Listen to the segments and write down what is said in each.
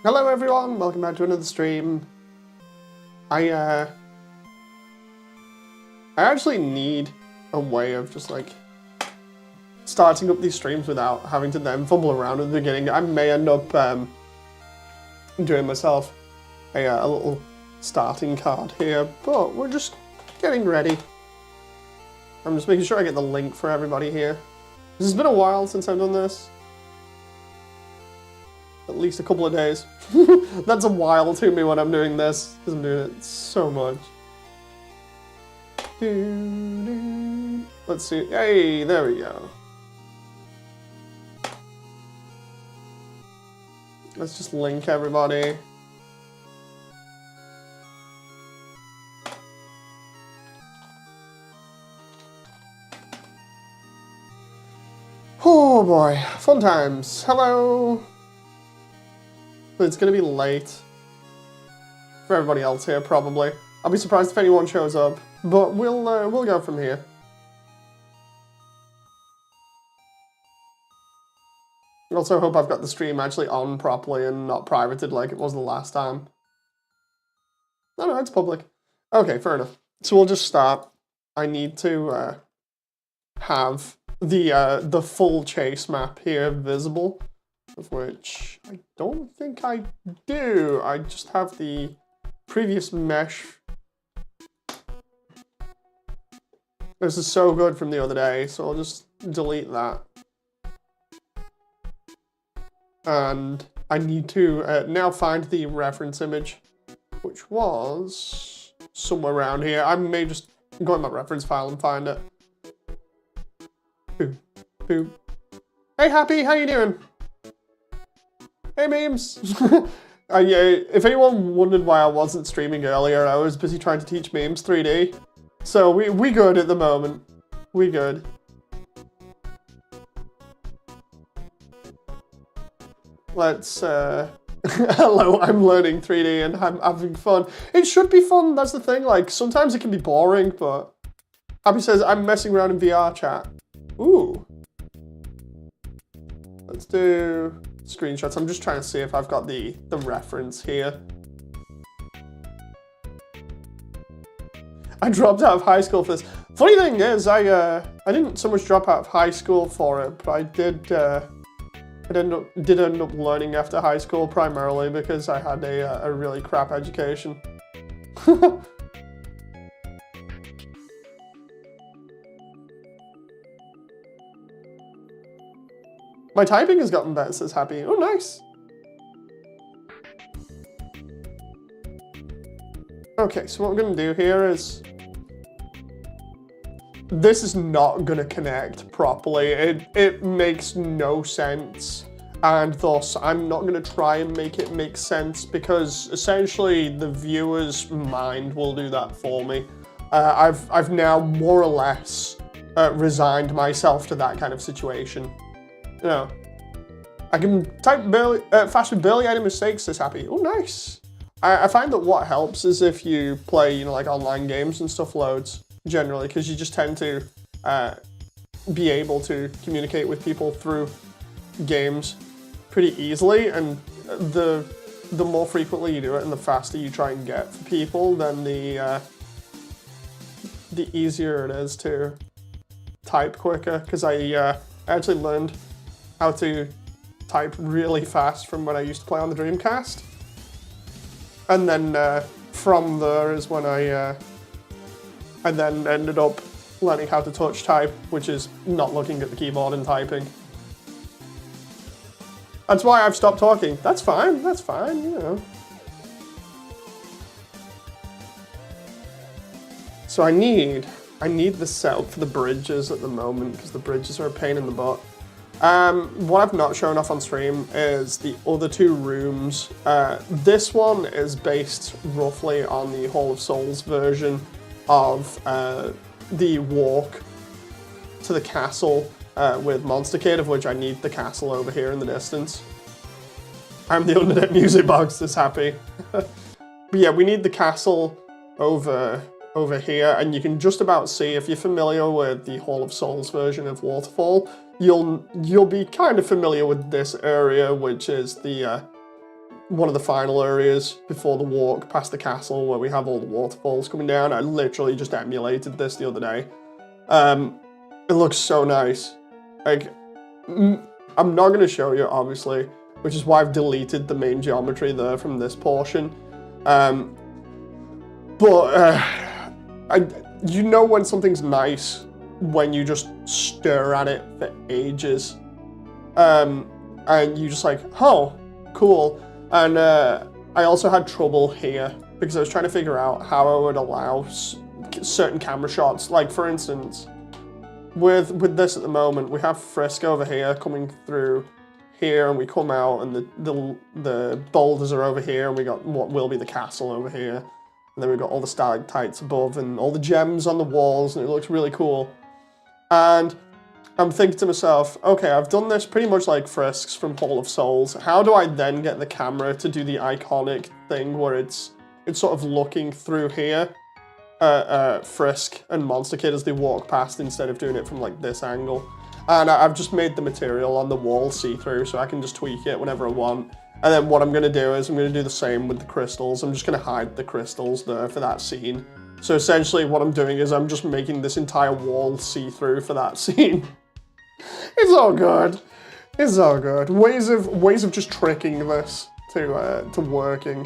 Hello everyone, welcome back to another stream. I actually need a way of just like starting up these streams without having to then fumble around at the beginning. I may end up doing myself a little starting card here, but we're just getting ready. I'm just making sure I get the link for everybody here. This has been a while since I've done this. At least a couple of days. That's a while to me when I'm doing this, because I'm doing it so much. Let's see. Hey, there we go. Let's just link everybody. Oh boy, fun times. Hello. It's gonna be late for everybody else here, probably. I'll be surprised if anyone shows up, but we'll go from here. I also hope I've got the stream actually on properly and not privated like it was the last time. No, it's public. Okay, fair enough. So we'll just start. I need to have the full chase map here visible. Of which I don't think I do. I just have the previous mesh. This is so good from the other day, so I'll just delete that. And I need to now find the reference image, which was somewhere around here. I may just go in my reference file and find it. Boop, boop. Hey, Happy, how you doing? Hey memes! Yeah, if anyone wondered why I wasn't streaming earlier, I was busy trying to teach memes 3D. So we good at the moment. We good. Let's hello, I'm learning 3D and I'm having fun. It should be fun, that's the thing, like sometimes it can be boring, but Happy says I'm messing around in VR chat. Ooh. Let's do screenshots. I'm just trying to see if I've got the reference here. I dropped out of high school for this. Funny thing is, I didn't so much drop out of high school for it, but I did end up learning after high school primarily because I had a really crap education. My typing has gotten better, says Happy. Oh, nice. Okay, so what we're going to do here is... This is not going to connect properly. It makes no sense. And thus, I'm not going to try and make it make sense because essentially the viewer's mind will do that for me. I've now more or less resigned myself to that kind of situation. You know, I can type fast with barely any mistakes, says Happy. Oh, nice. I find that what helps is if you play, you know, like online games and stuff loads, generally, because you just tend to be able to communicate with people through games pretty easily, and the more frequently you do it and the faster you try and get for people, then the easier it is to type quicker, because I actually learned how to type really fast from when I used to play on the Dreamcast. And then from there is when I then ended up learning how to touch type, which is not looking at the keyboard and typing. That's why I've stopped talking. That's fine, you know. So I need the setup for the bridges at the moment, because the bridges are a pain in the butt. What I've not shown off on stream is the other two rooms. This one is based roughly on the Hall of Souls version of the walk to the castle with Monster Kid, of which I need the castle over here in the distance. I'm the Undertale music box that's happy. But yeah, we need the castle over here, and you can just about see, if you're familiar with the Hall of Souls version of Waterfall, you'll be kind of familiar with this area, which is the one of the final areas before the walk past the castle where we have all the waterfalls coming down. I literally just emulated this the other day. It looks so nice. Like, I'm not going to show you, obviously, which is why I've deleted the main geometry there from this portion. You know when something's nice when you just stare at it for ages. And you just like, oh, cool. And I also had trouble here because I was trying to figure out how I would allow certain camera shots. Like, for instance, with this at the moment, we have Frisk over here coming through here, and we come out, and the boulders are over here, and we got what will be the castle over here, and then we've got all the stalactites above, and all the gems on the walls, and it looks really cool. And I'm thinking to myself, okay, I've done this pretty much like Frisk's from Hall of Souls. How do I then get the camera to do the iconic thing where it's sort of looking through here? Frisk and Monster Kid as they walk past instead of doing it from like this angle. And I've just made the material on the wall see-through so I can just tweak it whenever I want. And then what I'm going to do is I'm going to do the same with the crystals. I'm just going to hide the crystals there for that scene. So essentially what I'm doing is I'm just making this entire wall see-through for that scene. It's all good. It's all good. Ways of just tricking this to working.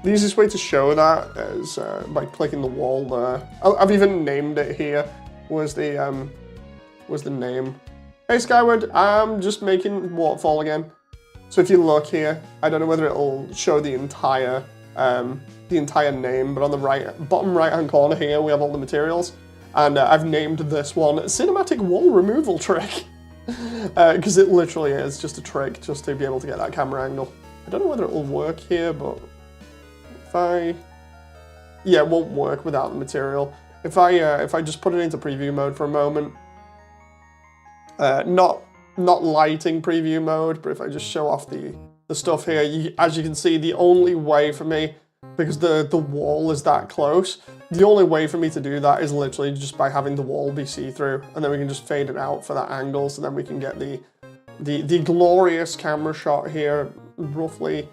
The easiest way to show that is by clicking the wall there. I've even named it here. Where's the name? Hey Skyward, I'm just making Waterfall again. So if you look here, I don't know whether it'll show the entire name, but on the bottom right hand corner here we have all the materials, and I've named this one Cinematic Wall Removal Trick, because it literally is just a trick just to be able to get that camera angle. I don't know whether it will work here, but yeah, it won't work without the material. If I just put it into preview mode for a moment, not lighting preview mode, but if I just show off the stuff here, as you can see, the only way for me, because the wall is that close, the only way for me to do that is literally just by having the wall be see-through, and then we can just fade it out for that angle, so then we can get the glorious camera shot here, roughly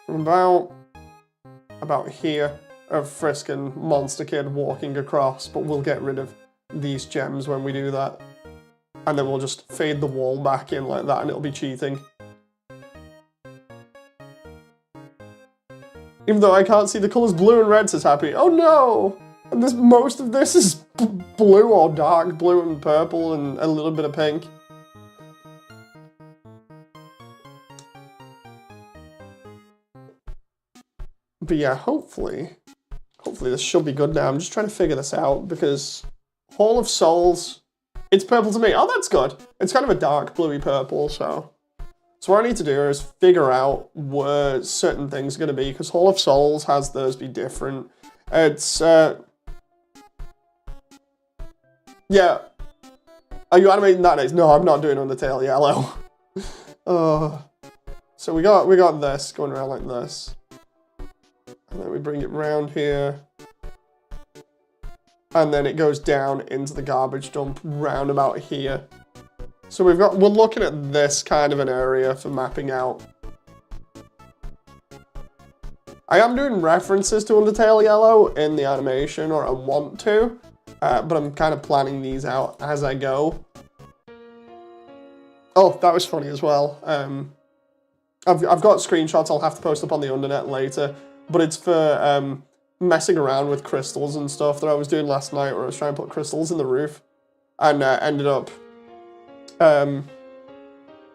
from about here, of Frisk and Monster Kid walking across, but we'll get rid of these gems when we do that. And then we'll just fade the wall back in like that, and it'll be cheating. Even though I can't see the colours blue and red, says Happy. Oh no! And most of this is blue or dark blue and purple and a little bit of pink. But yeah, hopefully this should be good now. I'm just trying to figure this out because Hall of Souls, it's purple to me. Oh, that's good. It's kind of a dark bluey purple, so what I need to do is figure out where certain things are going to be, because Hall of Souls has theirs be different. It's, yeah. Are you animating that next? No, I'm not doing Undertale yellow. So we got this going around like this. And then we bring it round here. And then it goes down into the garbage dump round about here. So we're looking at this kind of an area for mapping out. I am doing references to Undertale Yellow in the animation, or I want to, but I'm kind of planning these out as I go. Oh, that was funny as well. I've got screenshots I'll have to post up on the Undernet later, but it's for messing around with crystals and stuff that I was doing last night, where I was trying to put crystals in the roof, and ended up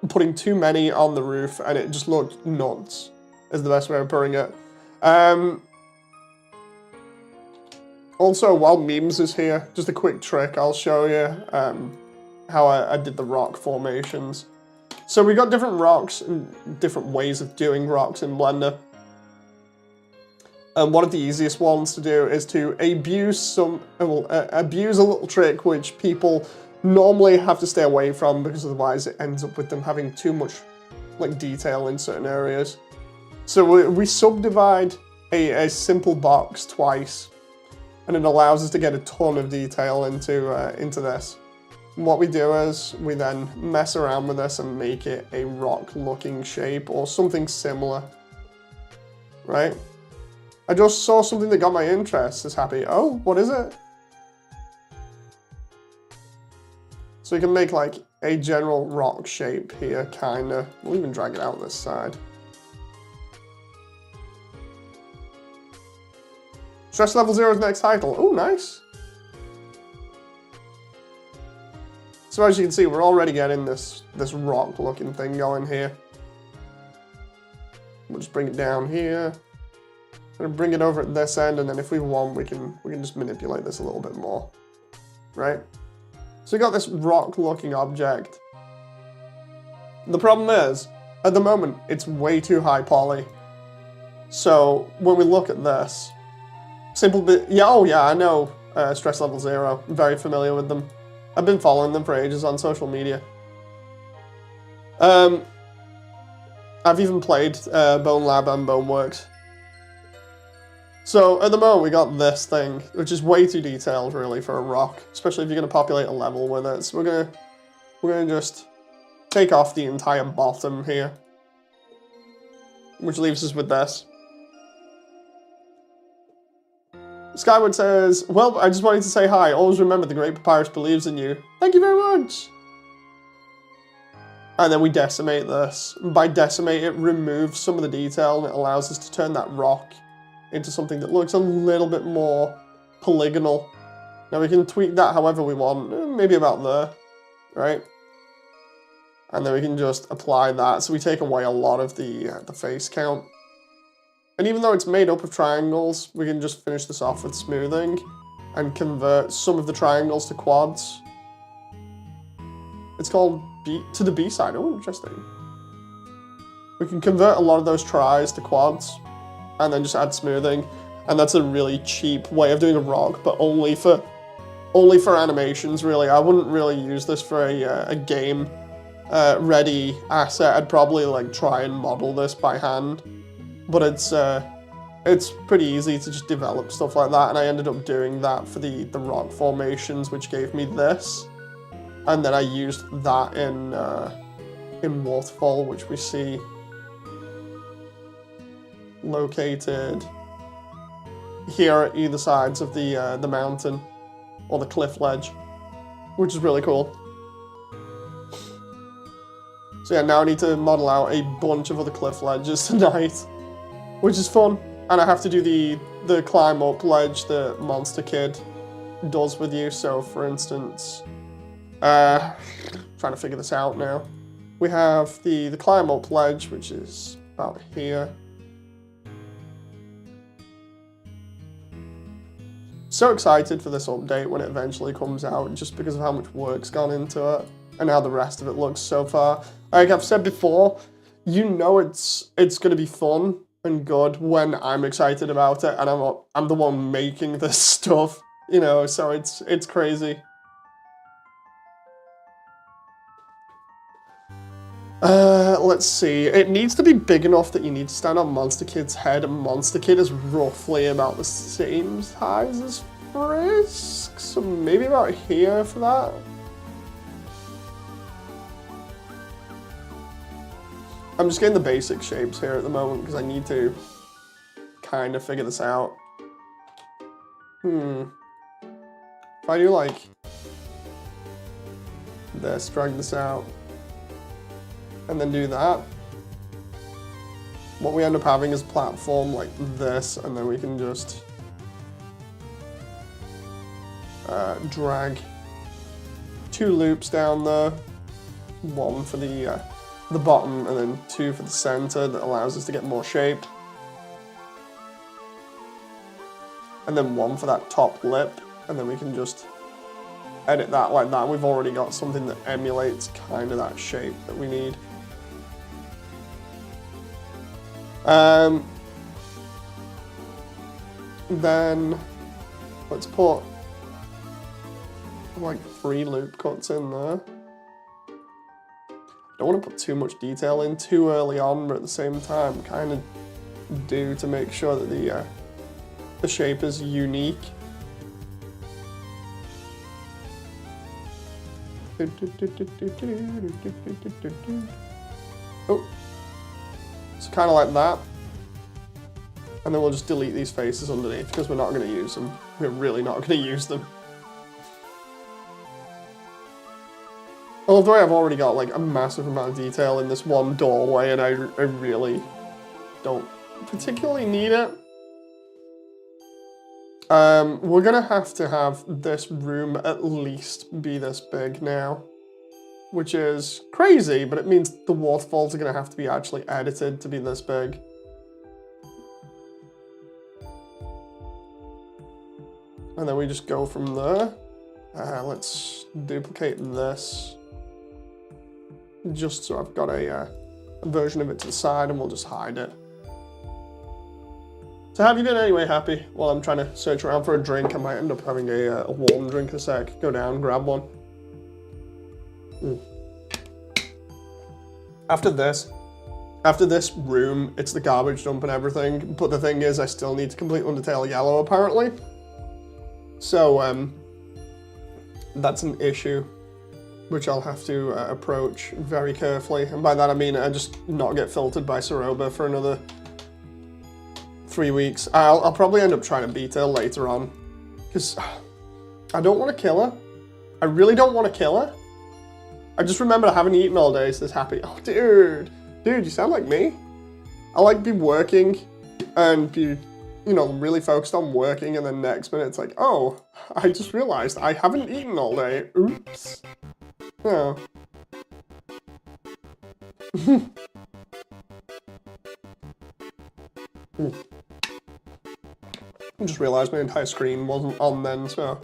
putting too many on the roof, and it just looked nuts, is the best way of putting it. Also, while Memes is here, just a quick trick I'll show you how I did the rock formations. So we got different rocks and different ways of doing rocks in Blender. And one of the easiest ones to do is to abuse abuse a little trick which people normally have to stay away from, because otherwise it ends up with them having too much like detail in certain areas. So we subdivide a simple box twice, and it allows us to get a ton of detail into this. And what we do is we then mess around with this and make it a rock looking shape or something similar. right? I just saw something that got my interest. Is happy. Oh, what is it? So we can make like a general rock shape here, kinda. We'll even drag it out this side. Stress level 0 is next title. Oh, nice. So as you can see, we're already getting this rock-looking thing going here. We'll just bring it down here. I'm gonna bring it over at this end, and then if we want, we can just manipulate this a little bit more, right? So we got this rock-looking object. The problem is, at the moment, it's way too high poly. So when we look at this, simple bit, yeah, oh yeah, I know Stress Level 0. I'm very familiar with them. I've been following them for ages on social media. I've even played Bone Lab and Boneworks. So at the moment we got this thing, which is way too detailed really for a rock, especially if you're going to populate a level with it. So we're gonna just take off the entire bottom here, which leaves us with this. Skyward says, well, I just wanted to say hi. Always remember the Great Papyrus believes in you. Thank you very much. And then we decimate this. By decimate, it removes some of the detail and it allows us to turn that rock into something that looks a little bit more polygonal. Now we can tweak that however we want, maybe about there, right? And then we can just apply that, so we take away a lot of the face count. And even though it's made up of triangles, we can just finish this off with smoothing and convert some of the triangles to quads. It's called to the B side. Oh, interesting. We can convert a lot of those tries to quads and then just add smoothing. And that's a really cheap way of doing a rock, but only for animations, really. I wouldn't really use this for a game ready asset. I'd probably like try and model this by hand. But it's pretty easy to just develop stuff like that, and I ended up doing that for the rock formations, which gave me this. And then I used that in Waterfall, which we see located here at either sides of the mountain or the cliff ledge, which is really cool. So yeah, now I need to model out a bunch of other cliff ledges tonight, which is fun. And I have to do the climb up ledge that Monster Kid does with you. So for instance, trying to figure this out now. We have the climb up ledge, which is about here. So excited for this update when it eventually comes out, just because of how much work's gone into it and how the rest of it looks so far. Like I've said before, you know it's going to be fun and good when I'm excited about it, and I'm the one making this stuff, you know, so it's crazy. Let's see. It needs to be big enough that you need to stand on Monster Kid's head, and Monster Kid is roughly about the same size as Frisk, so maybe about here for that. I'm just getting the basic shapes here at the moment because I need to kind of figure this out. If I do like this, drag this out, and then do that, what we end up having is a platform like this, and then we can just drag 2 loops down there, one for the bottom and then 2 for the center, that allows us to get more shape. And then 1 for that top lip, and then we can just edit that like that. We've already got something that emulates kind of that shape that we need. Then let's put like 3 loop cuts in there. Don't want to put too much detail in too early on, but at the same time, kind of do to make sure that the shape is unique. Oh, so kind of like that. And then we'll just delete these faces underneath because we're not going to use them. We're really not going to use them. Although I've already got like a massive amount of detail in this one doorway and I really don't particularly need it. We're going to have this room at least be this big now. Which is crazy, but it means the waterfalls are going to have to be actually edited to be this big. And then we just go from there. Let's duplicate this. Just so I've got a version of it to the side and we'll just hide it. So have you been anyway, Happy? While I'm trying to search around for a drink, I might end up having a warm drink in a sec. Go down, grab one. After this room, it's the garbage dump and everything, but the thing is I still need to complete Undertale Yellow apparently. So, that's an issue, which I'll have to approach very carefully, and by that I mean I just not get filtered by Saroba for another 3 weeks. I'll probably end up trying to beat her later on, because I don't want to kill her. I really don't want to kill her. I just remember I haven't eaten all day, so it's Happy. Oh, dude, you sound like me. I like be working and be, you know, really focused on working, and then next minute it's like, oh, I just realized I haven't eaten all day. Oops. Oh. I just realized my entire screen wasn't on then, so.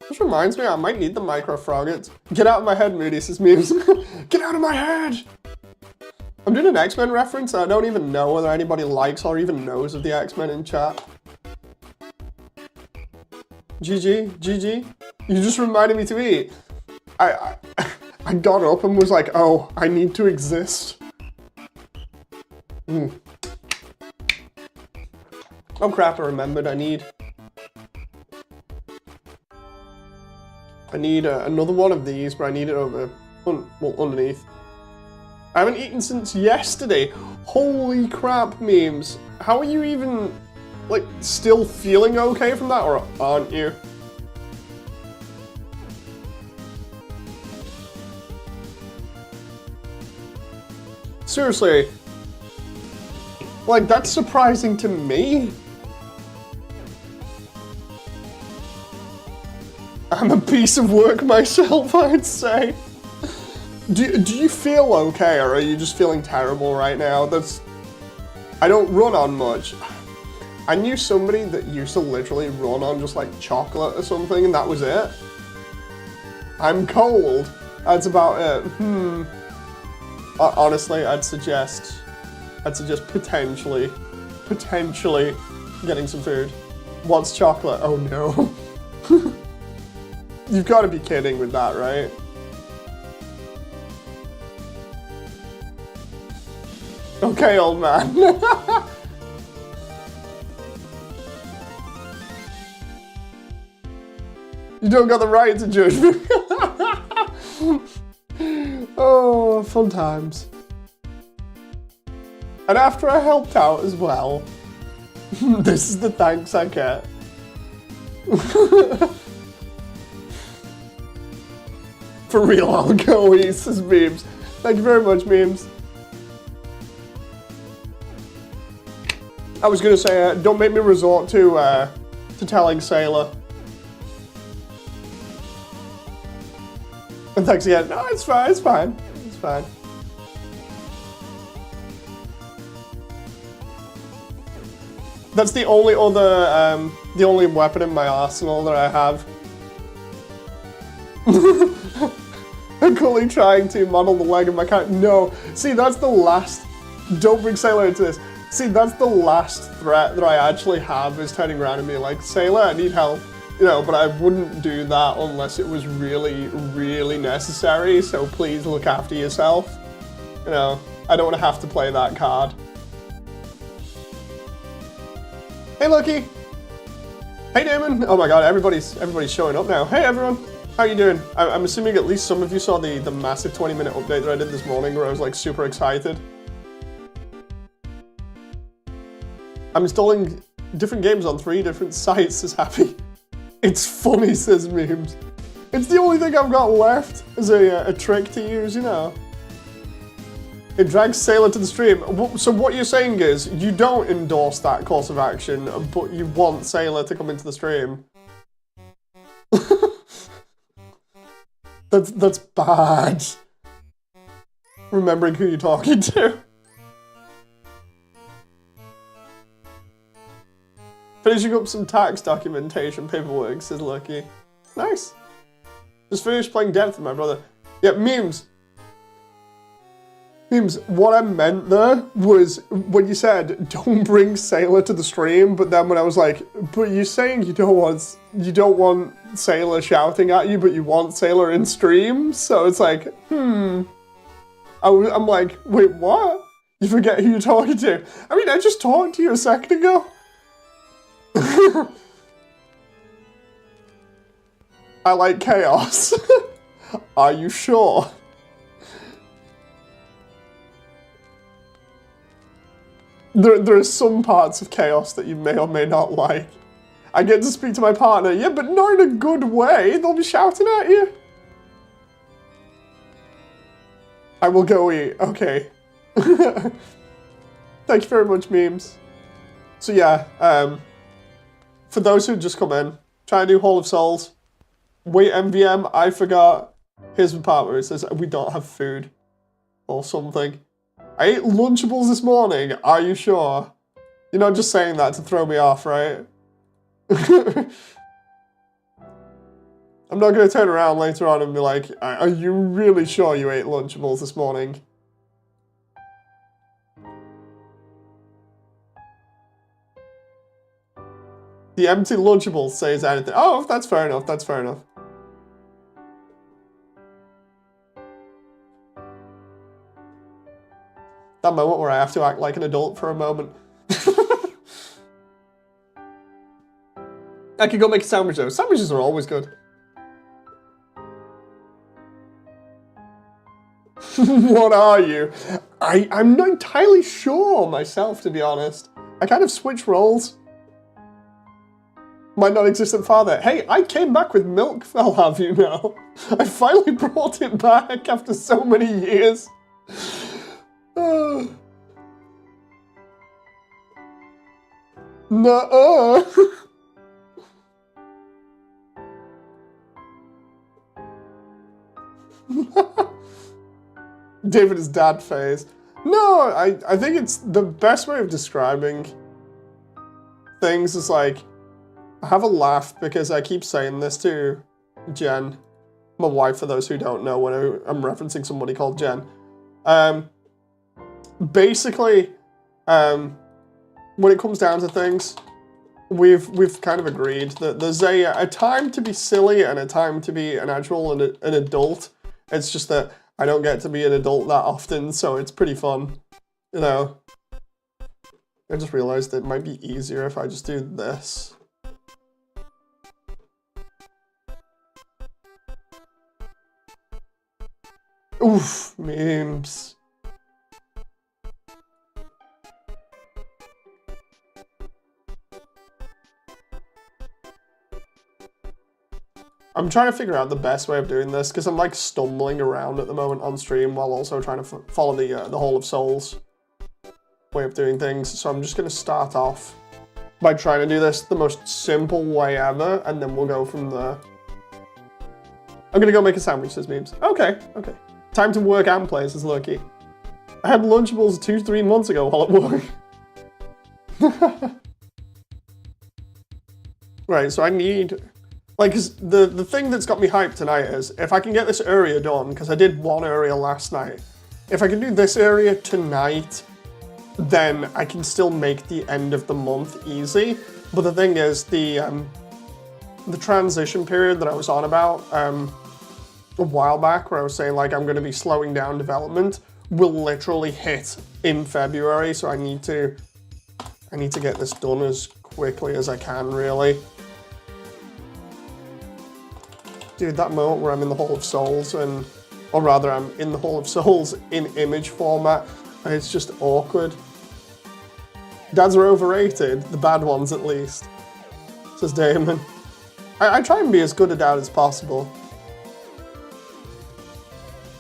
This reminds me, I might need the micro froggets. Get out of my head, Moody, says Memes. Get out of my head! I'm doing an X-Men reference, and I don't even know whether anybody likes or even knows of the X-Men in chat. GG. You just reminded me to eat. I got up and was like, oh, I need to exist. Oh crap, I remembered I need another one of these, but I need it over, underneath. I haven't eaten since yesterday. Holy crap, Memes. How are you even, like, still feeling okay from that, or aren't you? Seriously. Like, that's surprising to me. I'm a piece of work myself, I'd say. Do you feel okay, or are you just feeling terrible right now? I don't run on much. I knew somebody that used to literally run on just like chocolate or something, and that was it. I'm cold. That's about it. Honestly, I'd suggest potentially getting some food. What's chocolate? Oh no. You've got to be kidding with that, right? Okay, old man. You don't got the right to judge me. Oh, fun times. And after I helped out as well, this is the thanks I get. For real, I'll go eat some Memes. Thank you very much, Memes. I was gonna say, don't make me resort to telling Sailor. And thanks again. No, it's fine, it's fine. It's fine. That's the only other, the only weapon in my arsenal that I have. I'm currently trying to model the leg of my cat. No, see, that's the last, don't bring Sailor into this. See, that's the last threat that I actually have, is turning around and being like, Sailor, I need help. You know, but I wouldn't do that unless it was really, really necessary, so please look after yourself. You know, I don't want to have to play that card. Hey, Lucky! Hey, Damon! Oh my god, everybody's showing up now. Hey, everyone! How you doing? I'm assuming at least some of you saw the massive 20-minute update that I did this morning where I was like super excited. I'm installing different games on 3 different sites, says Happy. It's funny, says Memes. It's the only thing I've got left as a trick to use, you know. It drags Sailor to the stream. So what you're saying is, you don't endorse that course of action, but you want Sailor to come into the stream. That's bad. Remembering who you're talking to. Finishing up some tax documentation paperwork, says Lucky. Nice. Just finished playing Depth with my brother. Yeah, Memes. Memes, what I meant there was when you said, don't bring Sailor to the stream, but then when I was like, but you're saying you don't want Sailor shouting at you, but you want Sailor in stream? So it's like, I'm like, wait, what? You forget who you're talking to. I mean, I just talked to you a second ago. I like chaos. Are you sure? There are some parts of chaos that you may or may not like. I get to speak to my partner, yeah, but not in a good way. They'll be shouting at you. I will go eat. Okay. Thank you very much, Memes. So yeah, for those who just come in, try to do Hall of Souls. Wait, MVM, I forgot. Here's the part where it says we don't have food. Or something. I ate Lunchables this morning, are you sure? You're not just saying that to throw me off, right? I'm not going to turn around later on and be like, are you really sure you ate Lunchables this morning? The empty Lunchables says anything. Oh, that's fair enough, that's fair enough. That moment where I have to act like an adult for a moment. I could go make a sandwich though. Sandwiches are always good. What are you? I'm not entirely sure myself, to be honest. I kind of switch roles. My non-existent father. Hey, I came back with milk, I'll have you know. I finally brought it back after so many years. Nuh-uh. David is dad phase. No, I think it's the best way of describing things is like, I have a laugh because I keep saying this to Jen, my wife, for those who don't know when I'm referencing somebody called Jen. Basically, when it comes down to things, we've kind of agreed that there's a time to be silly and a time to be an adult. It's just that I don't get to be an adult that often, so it's pretty fun, you know. I just realized it might be easier if I just do this. Oof, memes. I'm trying to figure out the best way of doing this because I'm like stumbling around at the moment on stream while also trying to follow the Hall of Souls way of doing things. So I'm just going to start off by trying to do this the most simple way ever, and then we'll go from there. I'm going to go make a sandwich, says Memes. Okay, okay. Time to work and play, says Loki. I had Lunchables 2-3 months ago while at work. Right, so I need... Like, the thing that's got me hyped tonight is, if I can get this area done, because I did one area last night, if I can do this area tonight, then I can still make the end of the month easy. But the thing is, the transition period that I was on about a while back, where I was saying, like, I'm going to be slowing down development, will literally hit in February, so I need to get this done as quickly as I can, really. Dude, that moment where I'm in the Hall of Souls or rather I'm in the Hall of Souls in image format, and it's just awkward. Dads are overrated, the bad ones at least, says Damon. I try and be as good a dad as possible.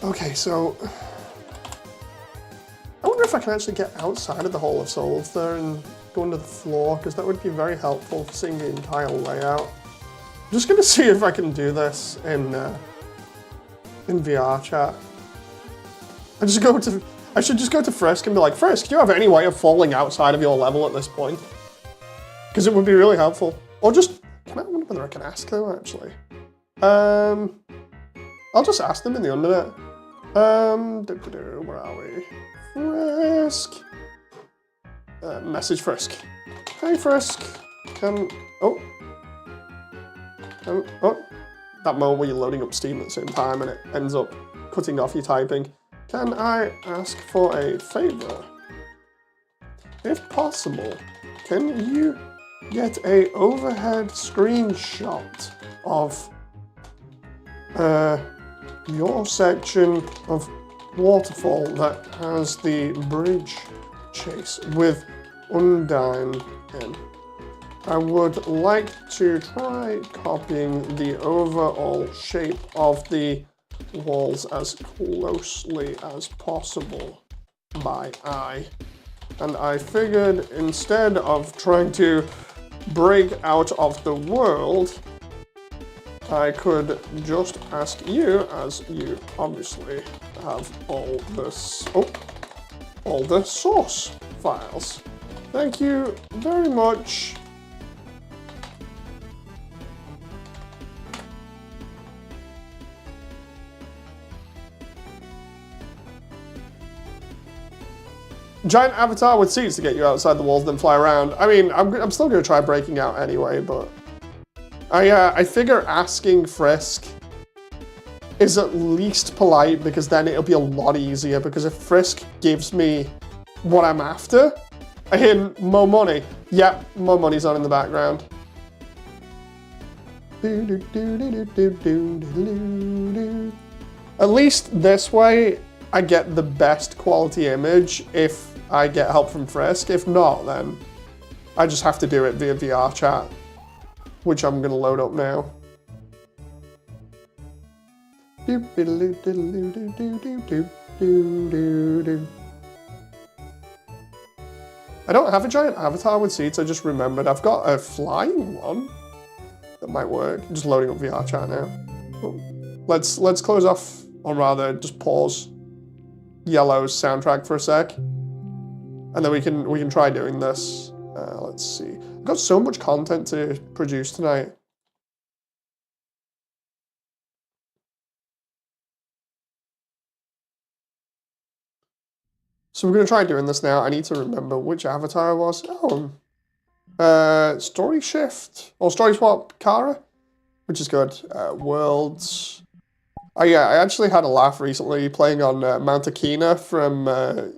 Okay, so I wonder if I can actually get outside of the Hall of Souls there and go under the floor, because that would be very helpful for seeing the entire layout. I'm just gonna see if I can do this in VR chat. I should just go to Frisk and be like, Frisk, do you have any way of falling outside of your level at this point? Because it would be really helpful. Or just, I wonder whether I can ask them actually. I'll just ask them in the Undernet. Where are we? Frisk. Message Frisk. Hey Frisk. Oh, that moment where you're loading up Steam at the same time and it ends up cutting off your typing. Can I ask for a favor? If possible, can you get a overhead screenshot of your section of Waterfall that has the bridge chase with Undyne in? I would like to try copying the overall shape of the walls as closely as possible by eye. And I figured instead of trying to break out of the world, I could just ask you, as you obviously have all the source files. Thank you very much. Giant avatar with seats to get you outside the walls, then fly around. I mean, I'm still gonna try breaking out anyway, but I figure asking Frisk is at least polite, because then it'll be a lot easier, because if Frisk gives me what I'm after, I hear more money. Yep, more money's on in the background. At least this way, I get the best quality image if I get help from Frisk. If not, then I just have to do it via VR chat, which I'm gonna load up now. I don't have a giant avatar with seats, I just remembered. I've got a flying one that might work. I'm just loading up VR chat now. Let's close off, or rather just pause Yellow's soundtrack for a sec, and then we can try doing this. Let's see. I've got so much content to produce tonight. So we're gonna try doing this now. I need to remember which avatar I was. Story shift or story swap Kara, which is good. Worlds. Oh yeah, I actually had a laugh recently playing on Mount Akina from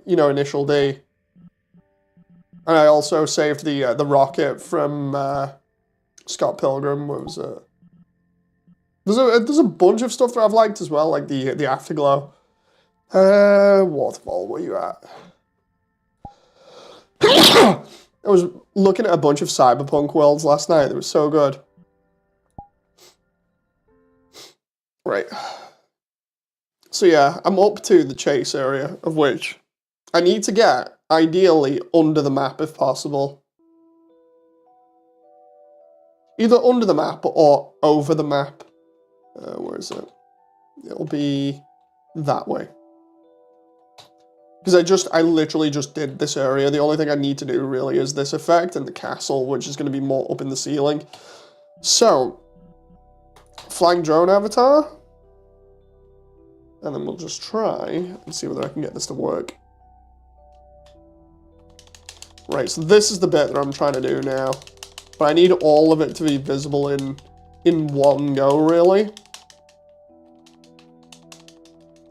Initial D, and I also saved the rocket from Scott Pilgrim. What was it? There's a bunch of stuff that I've liked as well, like the Afterglow. Waterfall, where you at? I was looking at a bunch of Cyberpunk worlds last night. It was so good. Right. So yeah, I'm up to the chase area, of which I need to get, ideally, under the map if possible. Either under the map or over the map. Where is it? It'll be that way. Because I literally just did this area. The only thing I need to do really is this effect and the castle, which is going to be more up in the ceiling. So, flying drone avatar. And then we'll just try and see whether I can get this to work. Right, so this is the bit that I'm trying to do now. But I need all of it to be visible in one go, really.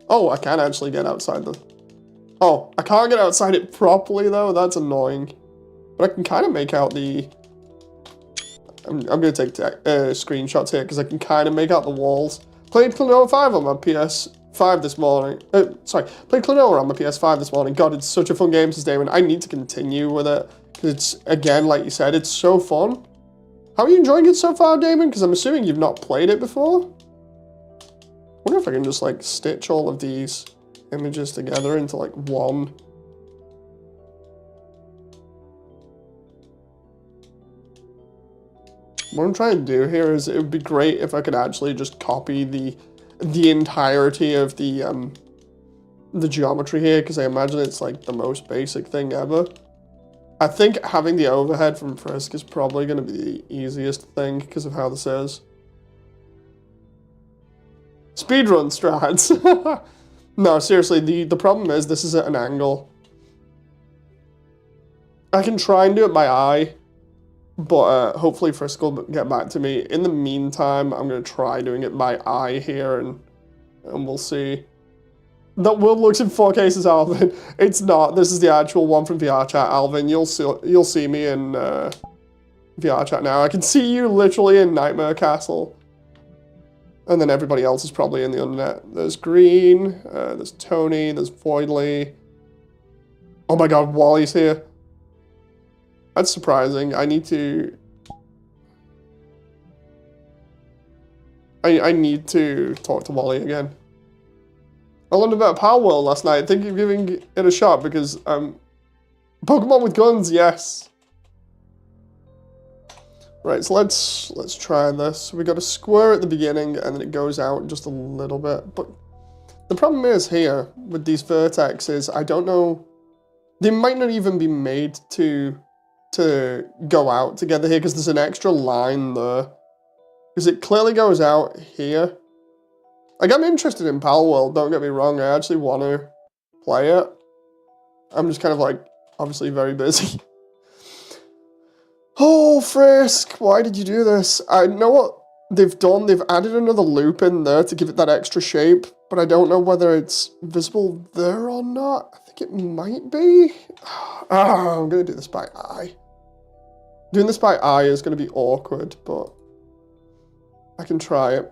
Oh, I can actually get outside the... Oh, I can't get outside it properly, though. That's annoying. But I can kind of make out the I'm going to take screenshots here because I can kind of make out the walls. Played Klonoa 5 on my PS5 this morning. Played Klonoa on my PS5 this morning. God, it's such a fun game, says Damon. I need to continue with it because it's, again, like you said, it's so fun. How are you enjoying it so far, Damon? Because I'm assuming you've not played it before. I wonder if I can just, like, stitch all of these images together into, like, one. What I'm trying to do here is it would be great if I could actually just copy the entirety of the geometry here, because I imagine it's like the most basic thing ever. I think having the overhead from Frisk is probably going to be the easiest thing because of how this is. Speedrun strats. No, seriously, the problem is this is at an angle. I can try and do it by eye. But hopefully Frisk will get back to me. In the meantime, I'm going to try doing it by eye here, and we'll see. That world looks in 4K, says Alvin. It's not. This is the actual one from VR chat, Alvin. You'll see me in VR chat now. I can see you literally in Nightmare Castle. And then everybody else is probably in the Undernet. There's Green, there's Tony, there's Voidly. Oh my god, Wally's here. That's surprising. I need to... I need to talk to Wally again. I learned about Power World last night. Think of giving it a shot because, Pokemon with guns, yes. Right, so let's try this. We got a square at the beginning and then it goes out just a little bit. But the problem is here with these vertexes, I don't know... They might not even be made to go out together here because there's an extra line there. Because it clearly goes out here. Like, I'm interested in Power World, don't get me wrong. I actually want to play it. I'm just kind of like, obviously very busy. Oh, Frisk, why did you do this? I know what they've done. They've added another loop in there to give it that extra shape. But I don't know whether it's visible there or not. I think it might be. I'm going to do this by eye. Doing this by eye is going to be awkward, but I can try it.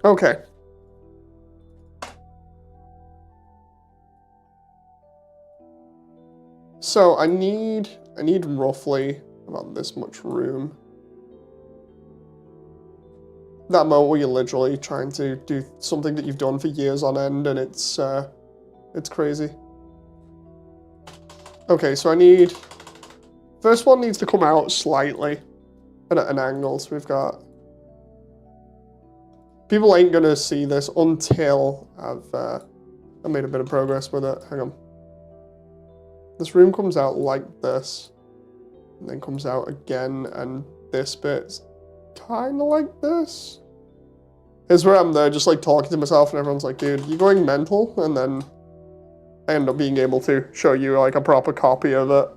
Okay. So I need roughly about this much room. That moment where you're literally trying to do something that you've done for years on end, and it's crazy. Okay, so I need... First one needs to come out slightly and at an angle, so we've got... People ain't gonna see this until I've made a bit of progress with it. Hang on. This room comes out like this, and then comes out again, and this bit's kind of like this. Here's where I'm there, just like talking to myself, and everyone's like, dude, you going mental? And then I end up being able to show you like a proper copy of it.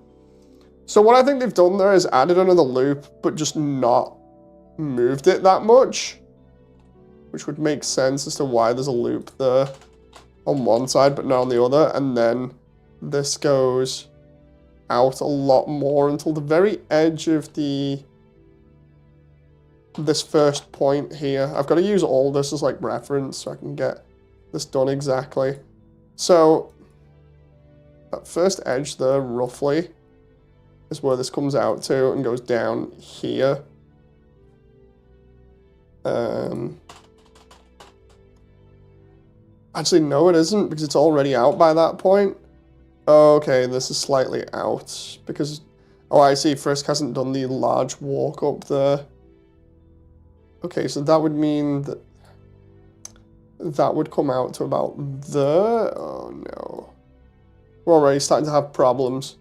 So what I think they've done there is added another loop, but just not moved it that much. Which would make sense as to why there's a loop there on one side, but not on the other. And then this goes out a lot more until the very edge of this first point here. I've got to use all this as like reference so I can get this done exactly. So that first edge there, roughly, is where this comes out to and goes down here. Actually, no, it isn't, because it's already out by that point. Okay, this is slightly out, because... Oh, I see, Frisk hasn't done the large walk up there. Okay, so that would mean that... That would come out to about there. Oh, no. We're already starting to have problems.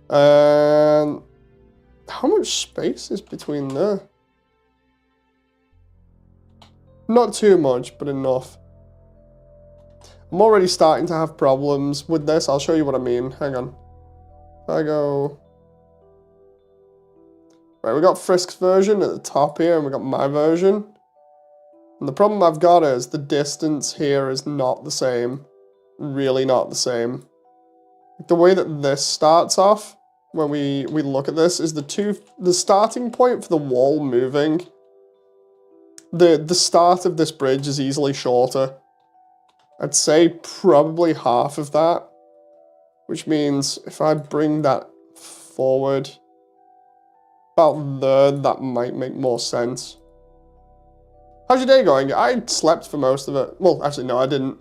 How much space is between there? Not too much, but enough. I'm already starting to have problems with this. I'll show you what I mean. Hang on. If I go... Right, we got Frisk's version at the top here, and we got my version. And the problem I've got is the distance here is not the same. Really not the same. The way that this starts off, when we look at this, is the starting point for the wall moving. The start of this bridge is easily shorter. I'd say probably half of that, which means if I bring that forward about there, that might make more sense. How's your day going? I slept for most of it. Well, actually, no, I didn't.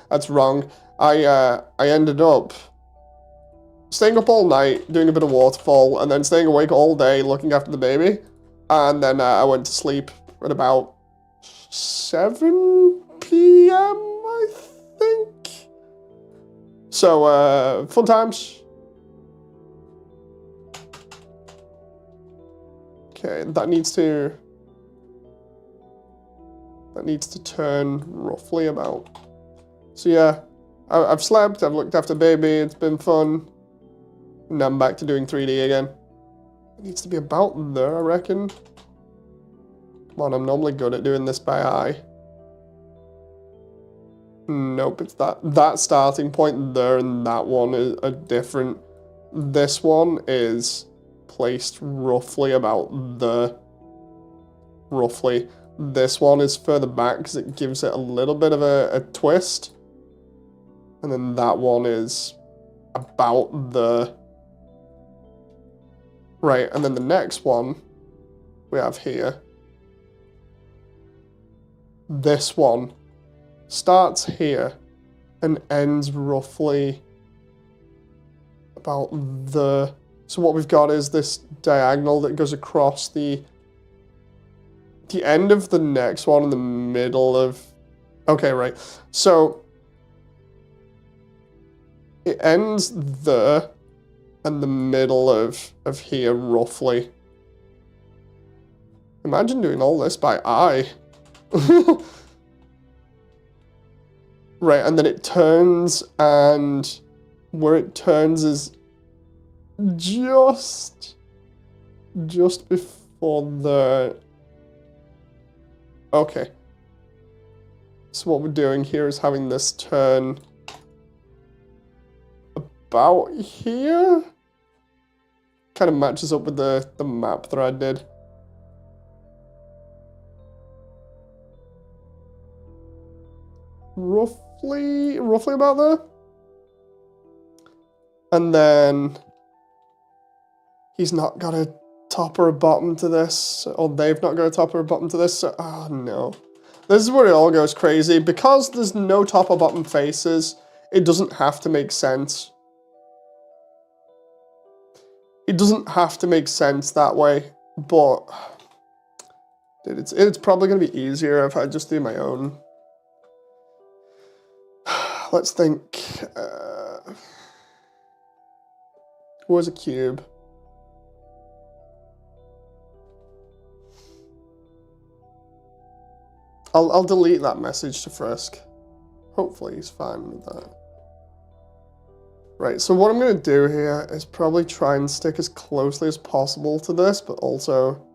That's wrong. I ended up staying up all night, doing a bit of Waterfall, and then staying awake all day looking after the baby. And then I went to sleep at about 7 p.m., I think. So, fun times. Okay, that needs to turn roughly about. So yeah, I've slept, I've looked after baby, it's been fun. Now I'm back to doing 3D again. It needs to be about there, I reckon. Come on, I'm normally good at doing this by eye. Nope, it's that starting point there and that one are different. This one is placed roughly about there. Roughly. This one is further back because it gives it a little bit of a twist. And then that one is about there. Right, and then the next one we have here. This one starts here and ends roughly about there. So what we've got is this diagonal that goes across the end of the next one in the middle of... Okay, right. So it ends there and the middle of here, roughly. Imagine doing all this by eye. Right, and then it turns, and where it turns is just before the... Okay. So what we're doing here is having this turn about here. Kind of matches up with the map that I did. Roughly about there. And then he's not got a top or a bottom to this, or they've not got a top or a bottom to this, so, oh no. This is where it all goes crazy. Because there's no top or bottom faces, it doesn't have to make sense. It doesn't have to make sense that way, but dude, it's probably going to be easier if I just do my own. Let's think. Where's a cube? I'll delete that message to Frisk. Hopefully he's fine with that. Right, so what I'm going to do here is probably try and stick as closely as possible to this, but also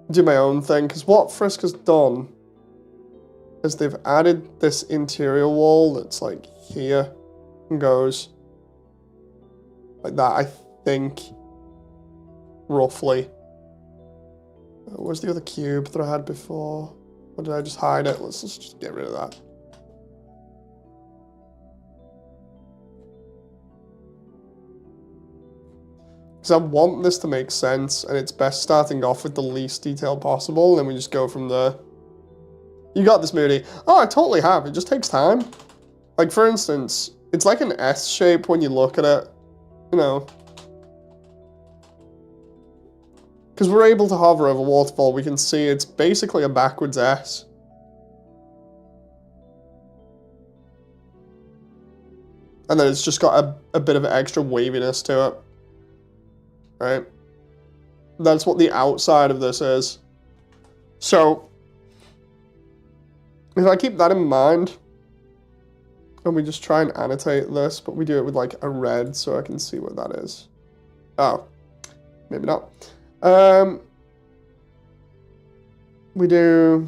do my own thing, because what Frisk has done is they've added this interior wall that's like here and goes like that, I think, roughly. Where's the other cube that I had before? Or did I just hide it? Let's just get rid of that. Because I want this to make sense, and it's best starting off with the least detail possible, and then we just go from there. You got this, Moody. Oh, I totally have. It just takes time. Like, for instance, it's like an S shape when you look at it. You know. Because we're able to hover over Waterfall, we can see it's basically a backwards S. And then it's just got a bit of extra waviness to it. Right? That's what the outside of this is. So, if I keep that in mind, and we just try and annotate this, but we do it with like a red so I can see what that is. Oh, maybe not. We do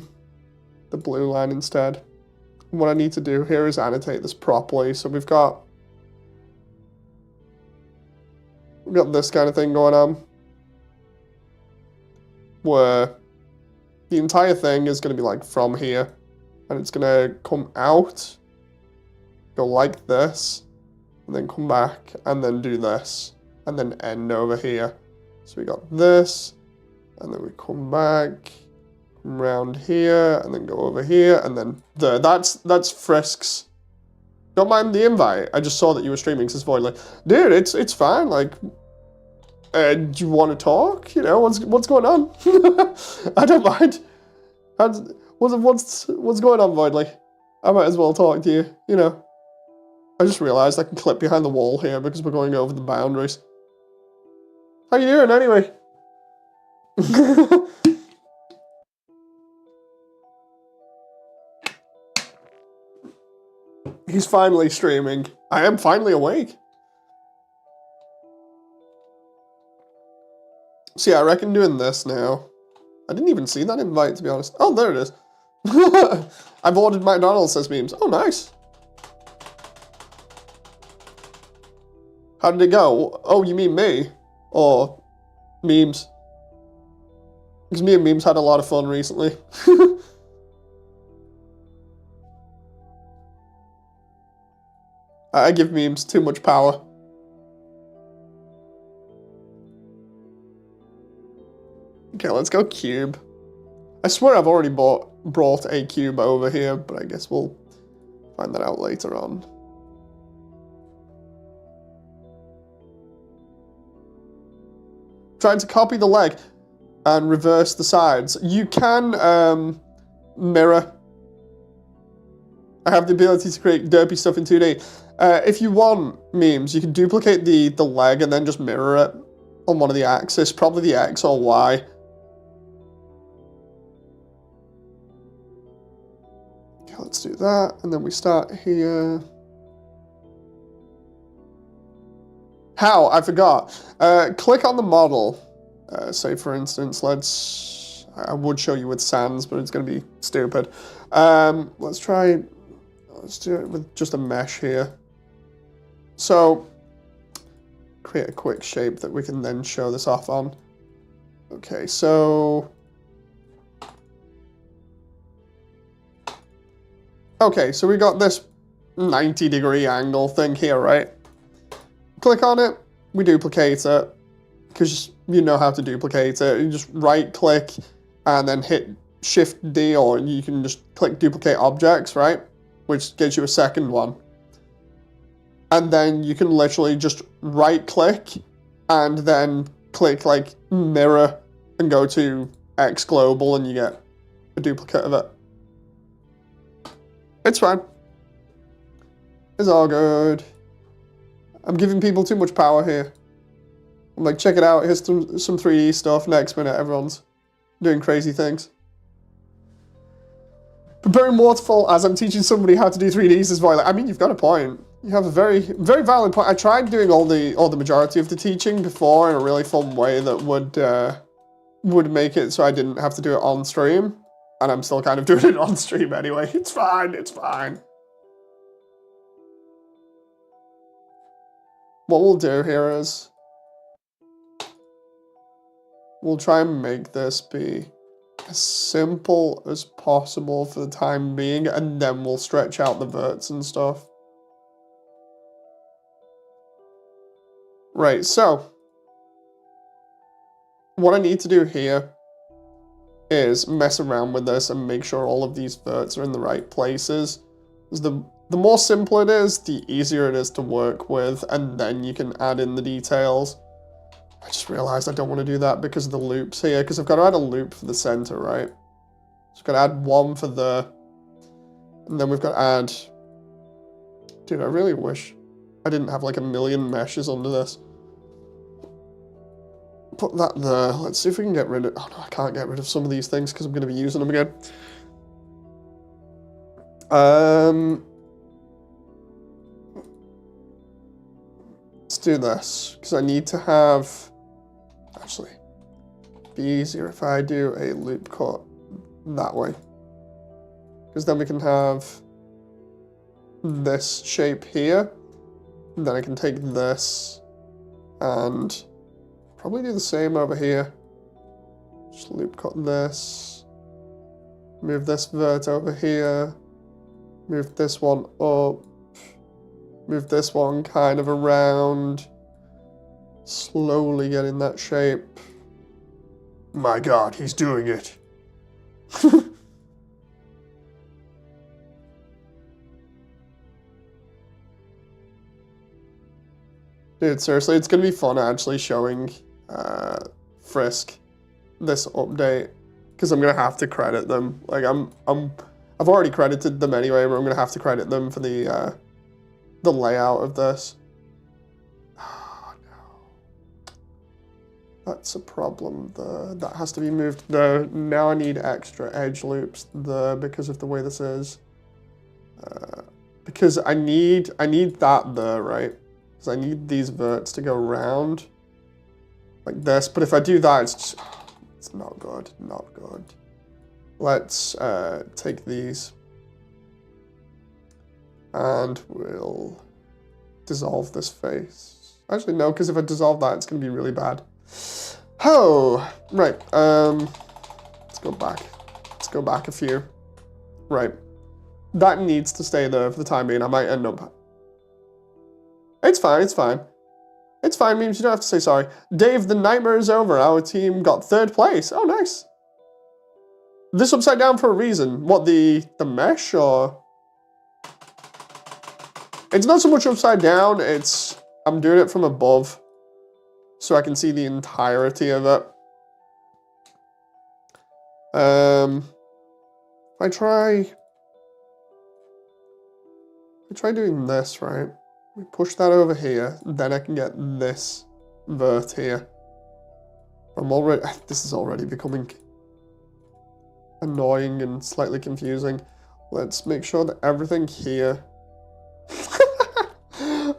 the blue line instead. What I need to do here is annotate this properly. So we've got we've got this kind of thing going on, where the entire thing is going to be like from here, and it's going to come out, go like this, and then come back, and then do this, and then end over here. So we got this, and then we come back, come around here, and then go over here, and then there. That's Frisk's. Don't mind the invite. I just saw that you were streaming, says Void. Like, dude, it's fine. Like, do you want to talk? You know, what's going on? I don't mind. What's going on, Voidly? I might as well talk to you, you know. I just realized I can clip behind the wall here because we're going over the boundaries. How you doing, anyway? He's finally streaming. I am finally awake. So yeah, I reckon doing this now. I didn't even see that invite, to be honest. Oh, there it is. I've ordered McDonald's, says Memes. Oh, nice. How did it go? Oh, you mean me? Or Memes? Because me and Memes had a lot of fun recently. I give Memes too much power. Okay, let's go cube. I swear I've already brought a cube over here, but I guess we'll find that out later on. Trying to copy the leg and reverse the sides. You can mirror. I have the ability to create derpy stuff in 2D. If you want, Memes, you can duplicate the leg and then just mirror it on one of the axes, probably the X or Y. Okay, let's do that, and then we start here. How? I forgot. Click on the model. Say, for instance, I would show you with sands, but it's going to be stupid. Let's do it with just a mesh here. So, create a quick shape that we can then show this off on. Okay, so... Okay, so we got this 90-degree angle thing here, right? Click on it, we duplicate it, because you know how to duplicate it. You just right-click and then hit Shift-D, or you can just click Duplicate Objects, right? Which gives you a second one. And then you can literally just right-click and then click, like, Mirror and go to X Global and you get a duplicate of it. It's fine. It's all good. I'm giving people too much power here. I'm like, check it out, here's some 3D stuff. Next minute, everyone's doing crazy things. Preparing Waterfall as I'm teaching somebody how to do 3Ds is violent. I mean, you've got a point. You have a very, very valid point. I tried doing all the majority of the teaching before in a really fun way that would make it so I didn't have to do it on stream. And I'm still kind of doing it on stream anyway. It's fine, it's fine. What we'll do here is we'll try and make this be as simple as possible for the time being, and then we'll stretch out the verts and stuff. Right, so what I need to do here is mess around with this and make sure all of these verts are in the right places. The more simple it is, the easier it is to work with, and then you can add in the details. I just realized I don't want to do that because of the loops here, because I've got to add a loop for the center, right? So I've got to add one for the... And then we've got to add... Dude, I really wish I didn't have like a million meshes under this. Put that there. Let's see if we can get rid of... Oh no, I can't get rid of some of these things because I'm going to be using them again. Let's do this, because I need to have... Actually, it'd be easier if I do a loop cut that way. Because then we can have this shape here. And then I can take this And probably do the same over here. Just loop cut this. Move this vert over here. Move this one up. Move this one kind of around. Slowly get in that shape. My God, he's doing it. Dude, seriously, it's gonna be fun actually showing Frisk this update, because I'm gonna have to credit them. Like I've already credited them anyway, but I'm gonna have to credit them for the layout of this. Oh no, that's a problem. That has to be moved there. Now I need extra edge loops there because of the way this is. Because I need that there, right? Because I need these verts to go around like this. But if I do that, it's not good. Not good. Let's take these and we'll dissolve this face. Actually, no, because if I dissolve that, it's going to be really bad. Oh, right. Let's go back. Let's go back a few. Right. That needs to stay there for the time being. I might end up... It's fine, it's fine. It's fine, memes, you don't have to say sorry. Dave, the nightmare is over. Our team got 3rd place. Oh, nice. This upside down for a reason. What, the mesh, or...? It's not so much upside down, it's... I'm doing it from above, so I can see the entirety of it. I try doing this, right? We push that over here, then I can get this vert here. This is already becoming annoying and slightly confusing. Let's make sure that everything here...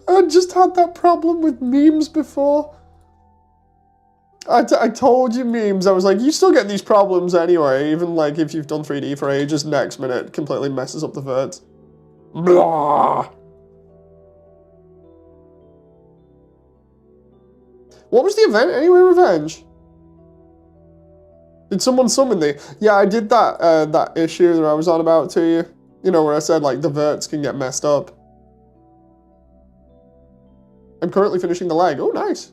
I just had that problem with memes before. I told you, memes, I was like, you still get these problems anyway, even like if you've done 3D for ages, next minute it completely messes up the verts. Blah. What was the event anyway, Revenge? Did someone summon the... Yeah, I did that that issue that I was on about to you. You know, where I said like the verts can get messed up. I'm currently finishing the leg. Oh, nice.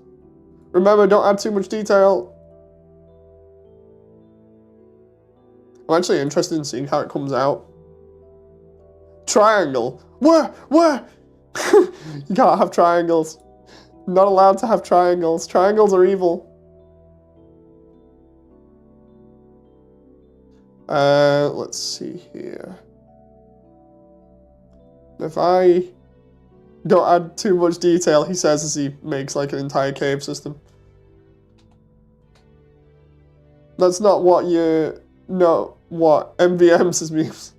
Remember, don't add too much detail. I'm actually interested in seeing how it comes out. Triangle. Where? You can't have triangles. Not allowed to have triangles. Triangles are evil. Let's see here. If I don't add too much detail, he says as he makes like an entire cave system. That's not what you... No, what? MVM says memes.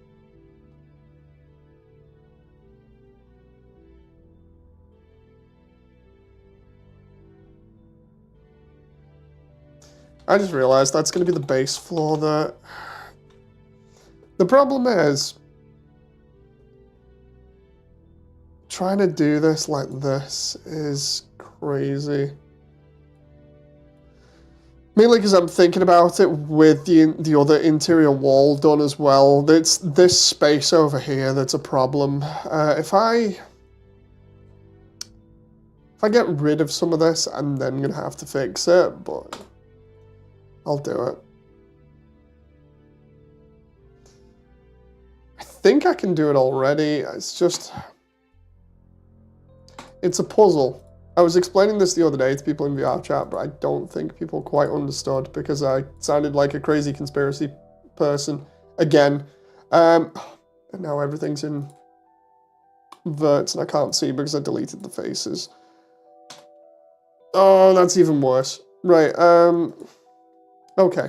I just realized that's going to be the base floor there. The problem is... trying to do this like this is crazy. Mainly because I'm thinking about it with the other interior wall done as well. It's this space over here that's a problem. If I get rid of some of this, I'm then going to have to fix it, but I'll do it. I think I can do it already. It's just... it's a puzzle. I was explaining this the other day to people in VR chat, but I don't think people quite understood because I sounded like a crazy conspiracy person again. And now everything's in verts and I can't see because I deleted the faces. Oh, that's even worse. Right, okay.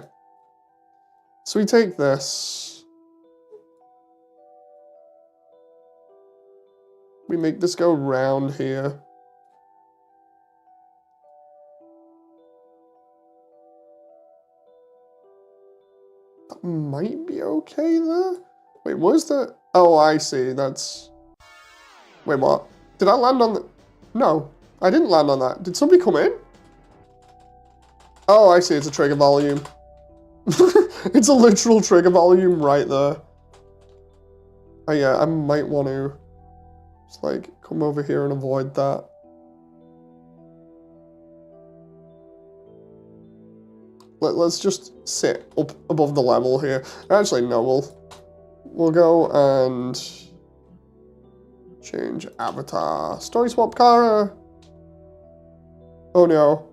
So we take this. We make this go round here. That might be okay there. Wait, where's the... oh, I see. That's... wait, what? Did I land on the... no. I didn't land on that. Did somebody come in? Oh, I see. It's a trigger volume. It's a literal trigger volume right there. Oh yeah, I might want to just like come over here and avoid that. Let's just sit up above the level here. Actually, no, we'll go and change avatar. Story swap Kara. Oh no.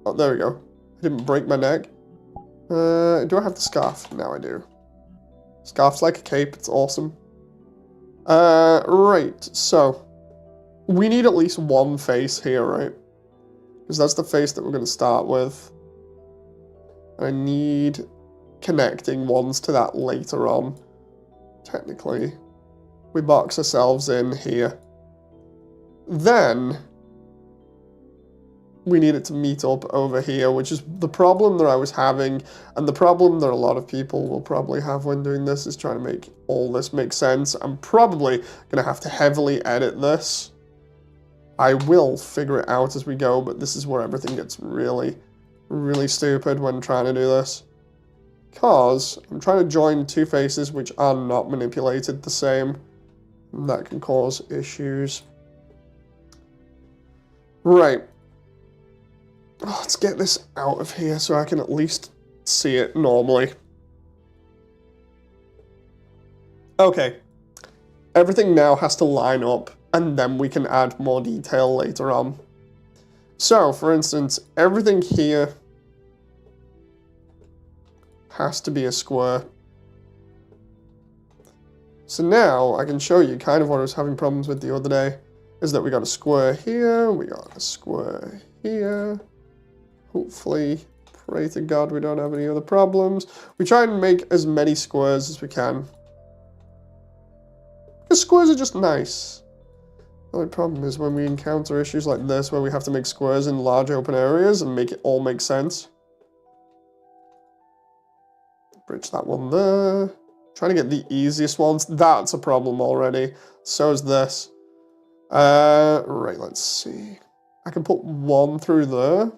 Oh, there we go. I didn't break my neck. Do I have the scarf? Now I do. Scarf's like a cape. It's awesome. Right. So we need at least one face here, right? Because that's the face that we're going to start with. I need connecting ones to that later on. Technically, we box ourselves in here. Then we need it to meet up over here, which is the problem that I was having, and the problem that a lot of people will probably have when doing this is trying to make all this make sense. I'm probably going to have to heavily edit this. I will figure it out as we go, but this is where everything gets really, really stupid when trying to do this. Because I'm trying to join two faces which are not manipulated the same. And that can cause issues. Right. Oh, let's get this out of here so I can at least see it normally. Okay. Everything now has to line up, and then we can add more detail later on. So, for instance, everything here has to be a square. So now I can show you kind of what I was having problems with the other day, is that we got a square here, we got a square here. Hopefully, pray to God we don't have any other problems. We try and make as many squares as we can. Because squares are just nice. The only problem is when we encounter issues like this where we have to make squares in large open areas and make it all make sense. Bridge that one there. Trying to get the easiest ones. That's a problem already. So is this. Right, let's see. I can put one through there.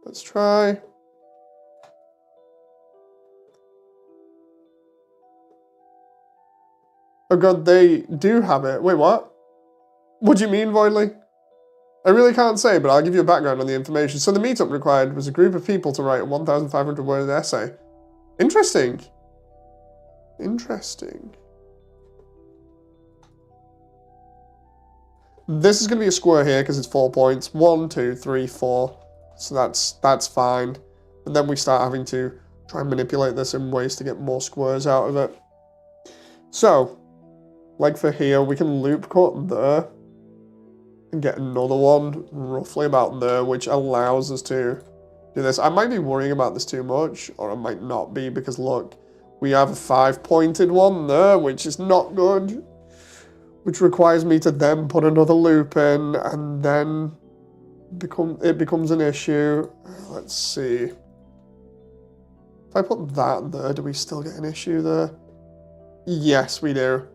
Let's try. Oh god, they do have it. Wait, what? What do you mean, Voidly? I really can't say, but I'll give you a background on the information. So the meetup required was a group of people to write a 1,500 word essay. Interesting. Interesting. This is going to be a square here because it's 4 points. 1, 2, 3, 4. So that's fine. But then we start having to try and manipulate this in ways to get more squares out of it. So, like for here, we can loop cut there and get another one roughly about there, which allows us to do this. I might be worrying about this too much, or I might not be, because look, we have a 5-pointed one there, which is not good, which requires me to then put another loop in, and then it becomes an issue. Let's see. If I put that there, do we still get an issue there? Yes, we do.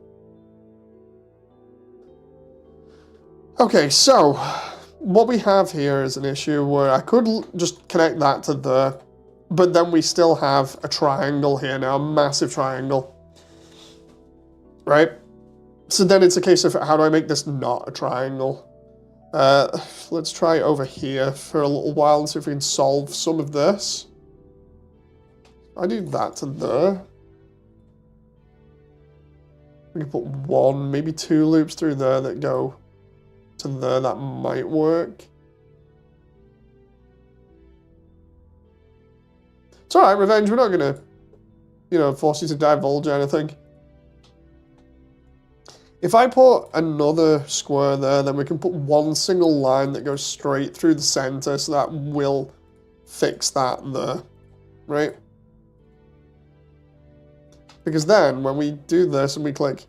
Okay, so what we have here is an issue where I could just connect that to there, but then we still have a triangle here now, a massive triangle, right? So then it's a case of how do I make this not a triangle? Let's try over here for a little while and see if we can solve some of this. I do that to there. We can put 1, maybe 2 loops through there that go to there. That might work. It's alright, Revenge. We're not gonna, force you to divulge anything. If I put another square there, then we can put one single line that goes straight through the center, so that will fix that there, right? Because then, when we do this and we click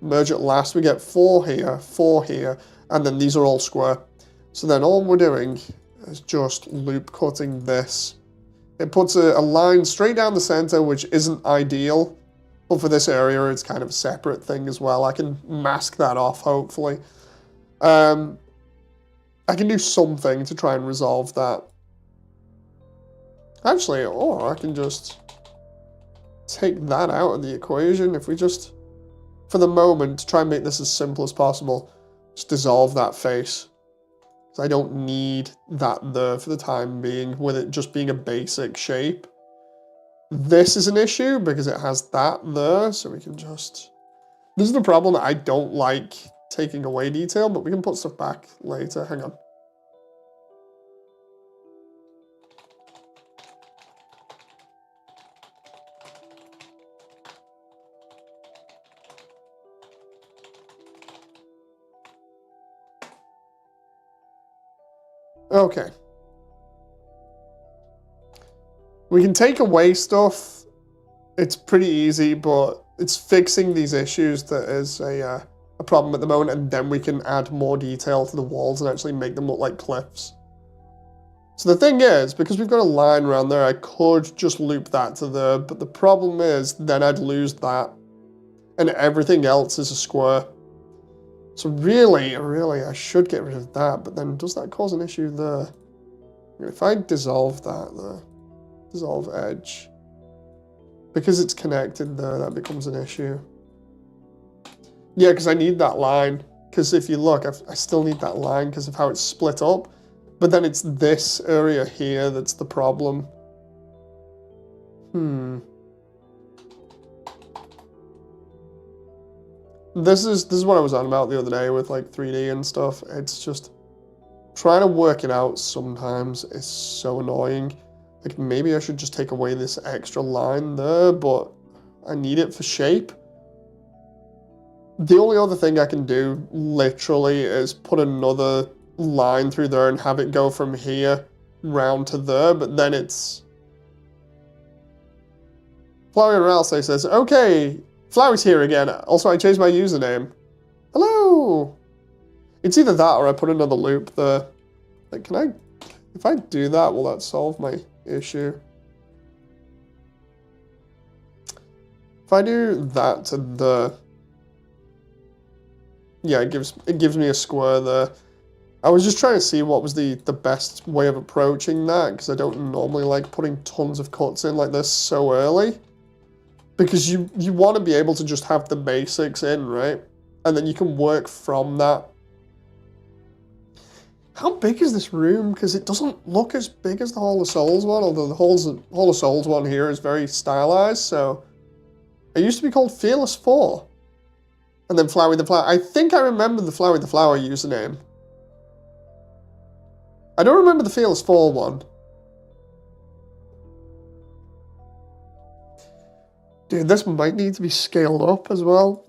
merge at last, we get 4 here, and then these are all square. So then all we're doing is just loop cutting this. It puts a line straight down the center, which isn't ideal. But for this area, it's kind of a separate thing as well. I can mask that off, hopefully. I can do something to try and resolve that. Actually, or I can just take that out of the equation. If we just, for the moment, try and make this as simple as possible, just dissolve that face. I don't need that there for the time being, with it just being a basic shape. This is an issue because it has that there, so we can just... This is the problem. I don't like taking away detail, but we can put stuff back later. Hang on. Okay. We can take away stuff. It's pretty easy, but it's fixing these issues that is a problem at the moment, and then we can add more detail to the walls and actually make them look like cliffs. So the thing is, because we've got a line around there, I could just loop that to there, but the problem is then I'd lose that, and everything else is a square. So really, I should get rid of that, but then does that cause an issue there? If I dissolve that there, dissolve edge, because it's connected there, that becomes an issue. Yeah, because I need that line, because if you look, I still need that line because of how it's split up, but then it's this area here that's the problem. This is what I was on about the other day with like 3D and stuff. It's just trying to work it out sometimes is so annoying. Like maybe I should just take away this extra line there, but I need it for shape. The only other thing I can do literally is put another line through there and have it go from here round to there, but then it's... Flowery Ralsei says, okay, Flowery's here again. Also, I changed my username. Hello! It's either that or I put another loop there. Like, can I... If I do that, will that solve my issue? If I do that to the... Yeah, it gives me a square there. I was just trying to see what was the best way of approaching that, because I don't normally like putting tons of cuts in like this so early. Because you want to be able to just have the basics in, right? And then you can work from that. How big is this room? Because it doesn't look as big as the Hall of Souls one, although the Hall of Souls one here is very stylized, so... It used to be called Fearless 4. And then Flowery the Flower. I think I remember the Flowery the Flower username. I don't remember the Fearless 4 one. Dude, this might need to be scaled up as well.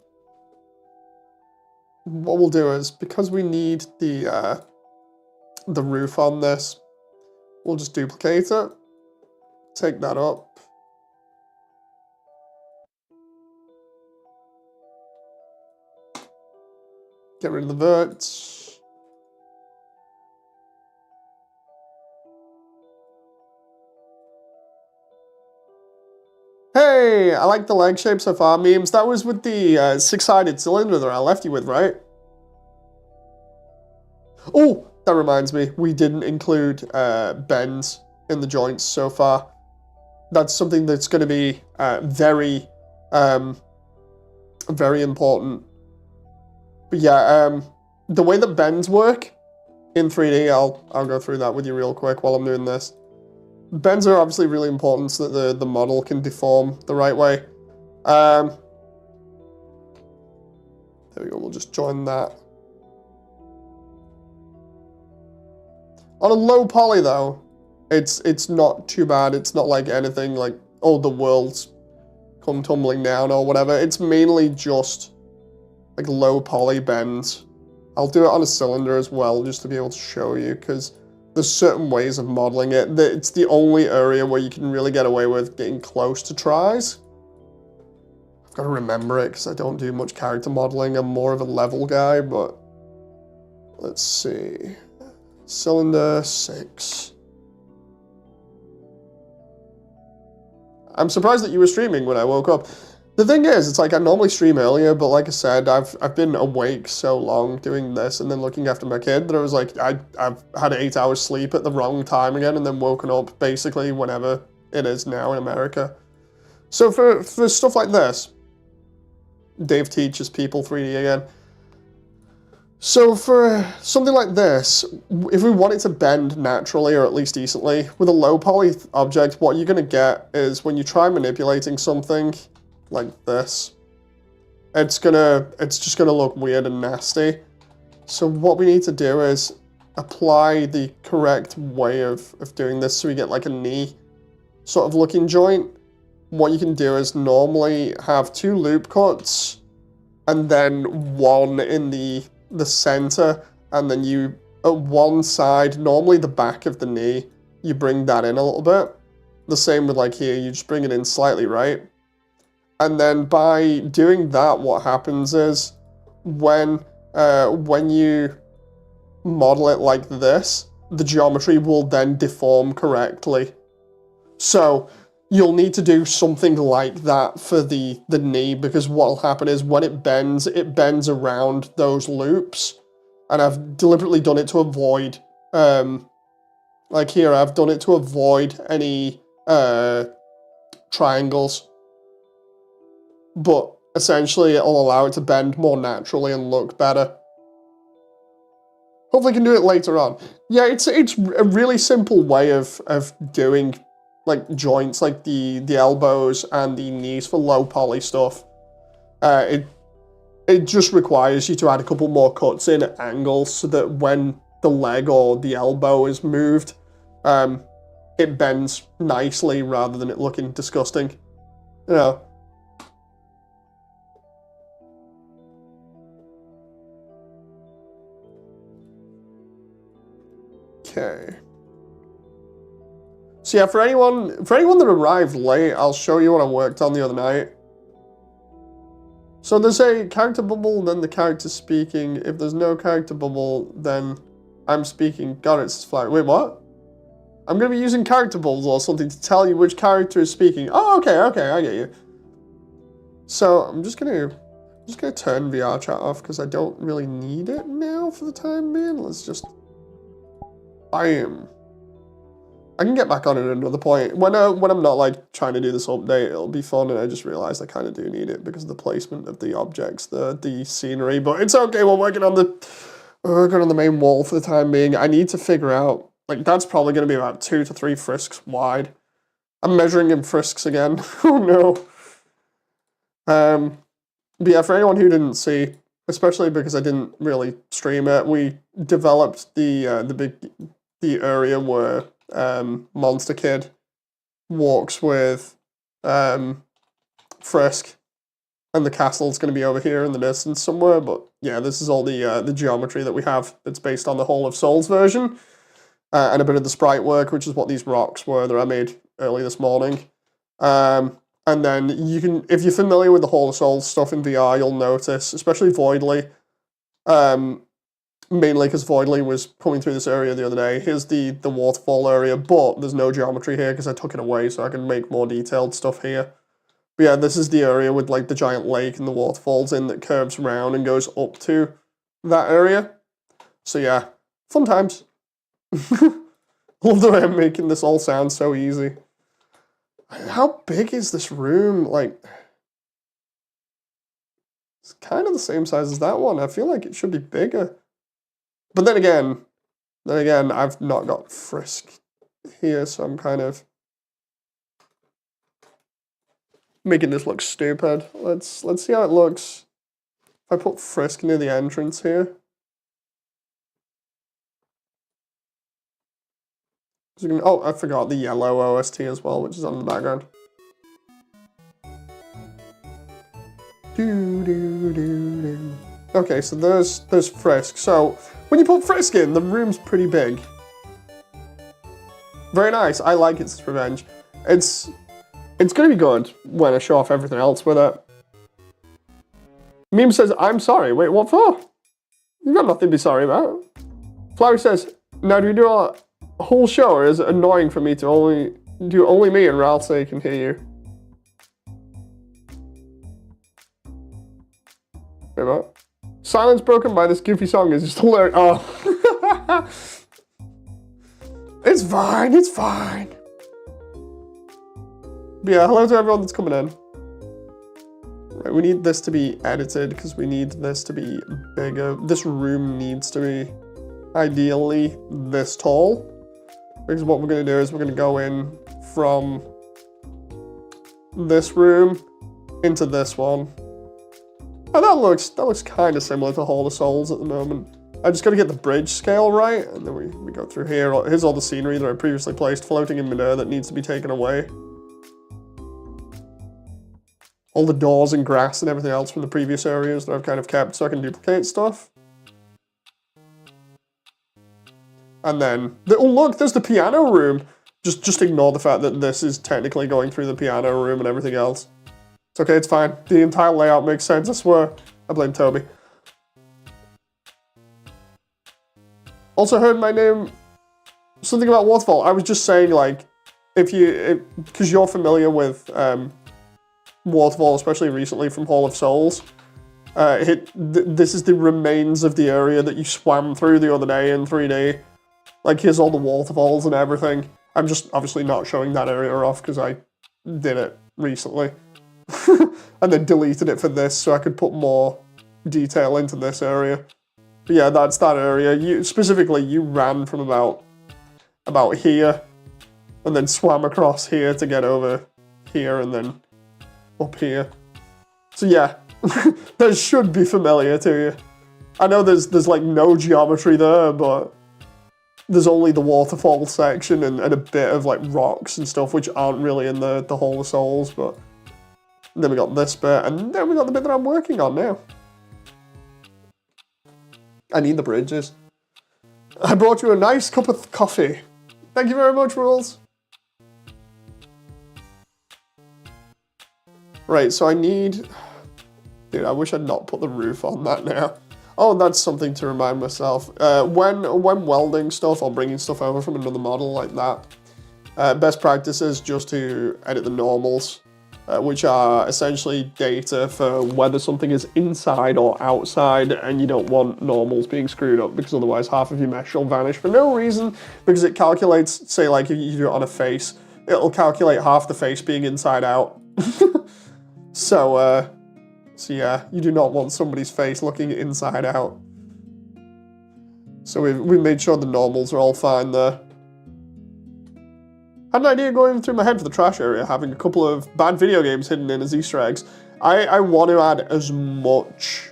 What we'll do is, because we need the roof on this, we'll just duplicate it, take that up. Get rid of the verts. Hey, I like the leg shape so far. Memes, that was with the six-sided cylinder that I left you with, right? Oh, that reminds me. We didn't include bends in the joints so far. That's something that's going to be very important. But yeah, the way that bends work in 3D, I'll go through that with you real quick while I'm doing this. Bends are obviously really important so that the model can deform the right way. There we go, we'll just join that. On a low poly though, it's not too bad. It's not like anything like, oh, the world's come tumbling down or whatever. It's mainly just like low poly bends. I'll do it on a cylinder as well just to be able to show you, because there's certain ways of modeling it. It's the only area where you can really get away with getting close to tries. I've got to remember it because I don't do much character modeling. I'm more of a level guy, but let's see. Cylinder 6. I'm surprised that you were streaming when I woke up. The thing is, it's like I normally stream earlier, but like I said, I've been awake so long doing this and then looking after my kid that I was like, I've had 8 hours sleep at the wrong time again and then woken up basically whenever it is now in America. So for stuff like this, Dave teaches people 3D again. So for something like this, if we want it to bend naturally or at least decently, with a low poly object, what you're going to get is when you try manipulating something like this, it's just gonna look weird and nasty. So what we need to do is apply the correct way of doing this so we get like a knee sort of looking joint. What you can do is normally have 2 loop cuts and then one in the center, and then you, at one side, normally the back of the knee, you bring that in a little bit. The same with like here, you just bring it in slightly, right? And then by doing that, what happens is when you model it like this, the geometry will then deform correctly. So you'll need to do something like that for the knee, because what will happen is when it bends around those loops. And I've deliberately done it to avoid, like here, I've done it to avoid any triangles. But essentially it'll allow it to bend more naturally and look better. Hopefully I can do it later on. Yeah, it's a really simple way of doing like joints, like the elbows and the knees for low poly stuff. It just requires you to add a couple more cuts in at angles so that when the leg or the elbow is moved, it bends nicely rather than it looking disgusting. You know. Okay. So yeah, for anyone that arrived late, I'll show you what I worked on the other night. So there's a character bubble, then the character speaking. If there's no character bubble, then I'm speaking. God, it's flat. Wait, what? I'm gonna be using character bubbles or something to tell you which character is speaking. Oh, okay, I get you. So I'm just gonna turn VR chat off because I don't really need it now for the time being. Let's just. I can get back on it at another point. When I'm not like trying to do this update, it'll be fun, and I just realized I kind of do need it because of the placement of the objects, the scenery, but it's okay, we're working on the main wall for the time being. I need to figure out, like, that's probably going to be about 2 to 3 frisks wide. I'm measuring in frisks again. Oh no. But yeah, for anyone who didn't see, especially because I didn't really stream it, we developed the area where Monster Kid walks with Frisk, and the castle's going to be over here in the distance somewhere. But yeah, this is all the geometry that we have that's based on the Hall of Souls version, and a bit of the sprite work, which is what these rocks were that I made early this morning. And then you can, if you're familiar with the Hall of Souls stuff in VR, you'll notice, especially Voidly, mainly because Voidly was coming through this area the other day. Here's the Waterfall area, but there's no geometry here because I took it away so I can make more detailed stuff here. But yeah, this is the area with like the giant lake and the waterfalls in that curves around and goes up to that area. So yeah, fun times. Love the way I'm making this all sound so easy. How big is this room? Like, it's kind of the same size as that one. I feel like it should be bigger. But then again, I've not got Frisk here, so I'm kind of making this look stupid. Let's see how it looks if I put Frisk near the entrance here. Oh, I forgot the yellow OST as well, which is on the background. Okay, so there's Frisk. So when you put Frisk in, the room's pretty big. Very nice. I like its revenge. It's gonna be good when I show off everything else with it. Meme says, "I'm sorry." Wait, what for? You've got nothing to be sorry about. Flowery says, "Now do we do a whole show, or is it annoying for me to only me and Ralsei can hear you?" Wait a minute. Silence broken by this goofy song is just hilarious. Oh. It's fine, it's fine. But yeah, hello to everyone that's coming in. Right, we need this to be edited because we need this to be bigger. This room needs to be ideally this tall. Because what we're going to do is we're going to go in from this room into this one. Oh, that looks kind of similar to Hall of Souls at the moment. I just got to get the bridge scale right, and then we go through here. Here's all the scenery that I previously placed floating in midair that needs to be taken away. All the doors and grass and everything else from the previous areas that I've kind of kept so I can duplicate stuff. And then, oh look, there's the piano room. Just ignore the fact that this is technically going through the piano room and everything else. It's okay, it's fine. The entire layout makes sense, I swear. I blame Toby. Also heard my name, something about Waterfall. I was just saying, like, because you're familiar with Waterfall, especially recently from Hall of Souls. This is the remains of the area that you swam through the other day in 3D. Like, here's all the waterfalls and everything. I'm just obviously not showing that area off because I did it recently. And then deleted it for this so I could put more detail into this area. But yeah, that's that area. Specifically, you ran from about here and then swam across here to get over here and then up here. So yeah, that should be familiar to you. I know there's like no geometry there, but there's only the waterfall section and a bit of like rocks and stuff which aren't really in the Hall of Souls, but then we got this bit, and then we got the bit that I'm working on now. I need the bridges. I brought you a nice cup of coffee. Thank you very much, Rules. Right, so I need... Dude, I wish I'd not put the roof on that now. Oh, that's something to remind myself. When welding stuff or bringing stuff over from another model like that, best practice is just to edit the normals. Which are essentially data for whether something is inside or outside, and you don't want normals being screwed up because otherwise half of your mesh will vanish for no reason, because it calculates, say like if you do it on a face, it'll calculate half the face being inside out. So yeah, you do not want somebody's face looking inside out. So we made sure the normals are all fine there. Had an idea going through my head for the trash area, having a couple of bad video games hidden in as Easter eggs. I want to add as much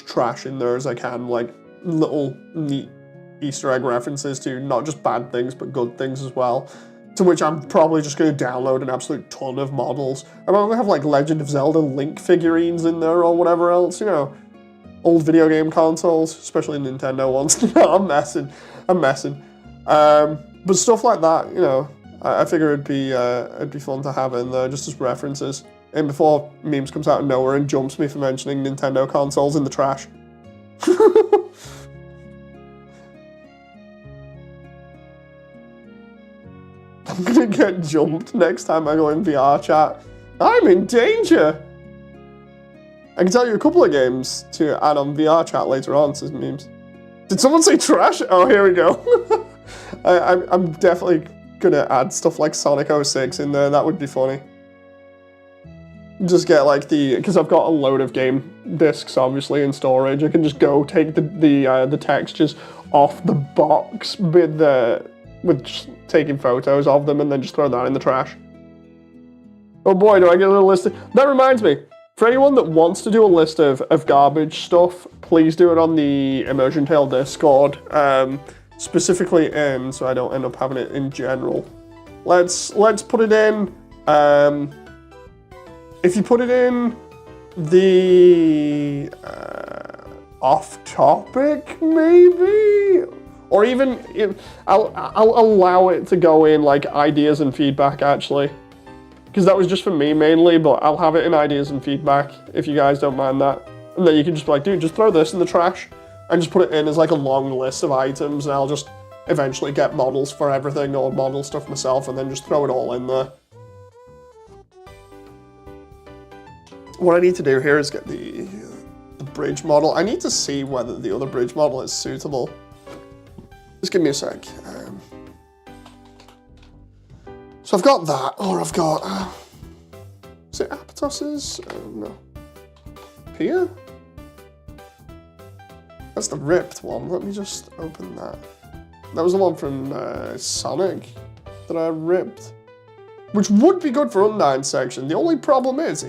trash in there as I can, like little neat Easter egg references to not just bad things, but good things as well. To which I'm probably just going to download an absolute ton of models. I'm going to have like Legend of Zelda Link figurines in there or whatever else, you know. Old video game consoles, especially Nintendo ones. I'm messing. But stuff like that, you know, I figure it'd be fun to have in there just as references. And before memes comes out of nowhere and jumps me for mentioning Nintendo consoles in the trash. I'm gonna get jumped next time I go in VR chat. I'm in danger! I can tell you a couple of games to add on VR chat later on, says memes. Did someone say trash? Oh, here we go. I'm definitely gonna add stuff like Sonic 06 in there. That would be funny. Just get like because I've got a load of game discs obviously in storage. I can just go take the textures off the box with just taking photos of them and then just throw that in the trash. Oh boy, do I get a little list. That reminds me, for anyone that wants to do a list of garbage stuff, please do it on the Immersiontale Discord. Specifically in, so I don't end up having it in general. Let's put it in, if you put it in the off topic maybe, or even I'll allow it to go in like ideas and feedback actually, because that was just for me mainly, but I'll have it in ideas and feedback if you guys don't mind that, and then you can just be like, dude, just throw this in the trash. And just put it in as like a long list of items, and I'll just eventually get models for everything or model stuff myself and then just throw it all in there. what I need to do here is get the bridge model. I need to see whether the other bridge model is suitable. Just give me a sec. So I've got that, or I've got, is it Apatos's? No. Pier? That's the ripped one. Let me just open that. That was the one from Sonic that I ripped, which would be good for Undyne section. The only problem is,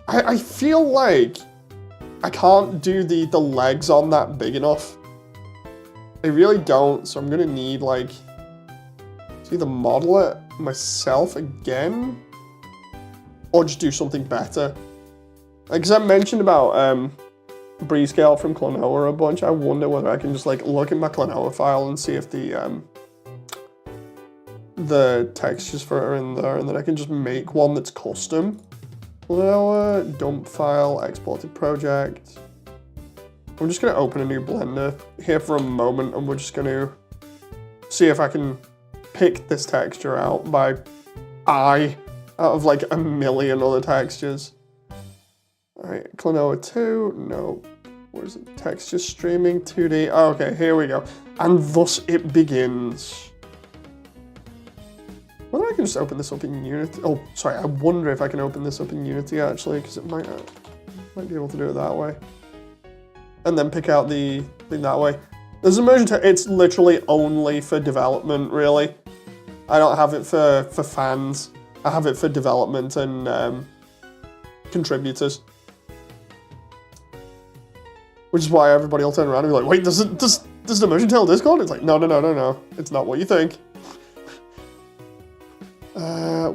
I feel like I can't do the legs on that big enough. I really don't, so I'm gonna need like to either model it myself again or just do something better. Like, cause I mentioned about Breescale from Klonoa a bunch. I wonder whether I can just like look at my Klonoa file and see if the textures for it are in there, and then I can just make one that's custom. Klonoa, dump file, exported project. I'm just gonna open a new Blender here for a moment, and we're just gonna see if I can pick this texture out by eye out of like a million other textures. All right, Klonoa 2, no. Where's it? Texture streaming, 2D. Oh, okay, here we go. And thus it begins. Whether I can just open this up in Unity. Oh, sorry, I wonder if I can open this up in Unity actually, because it might be able to do it that way. And then pick out the thing that way. There's Immersiontale, it's literally only for development, really. I don't have it for fans. I have it for development and contributors. Which is why everybody will turn around and be like, wait, does Immersiontale Discord? It's like, no. It's not what you think.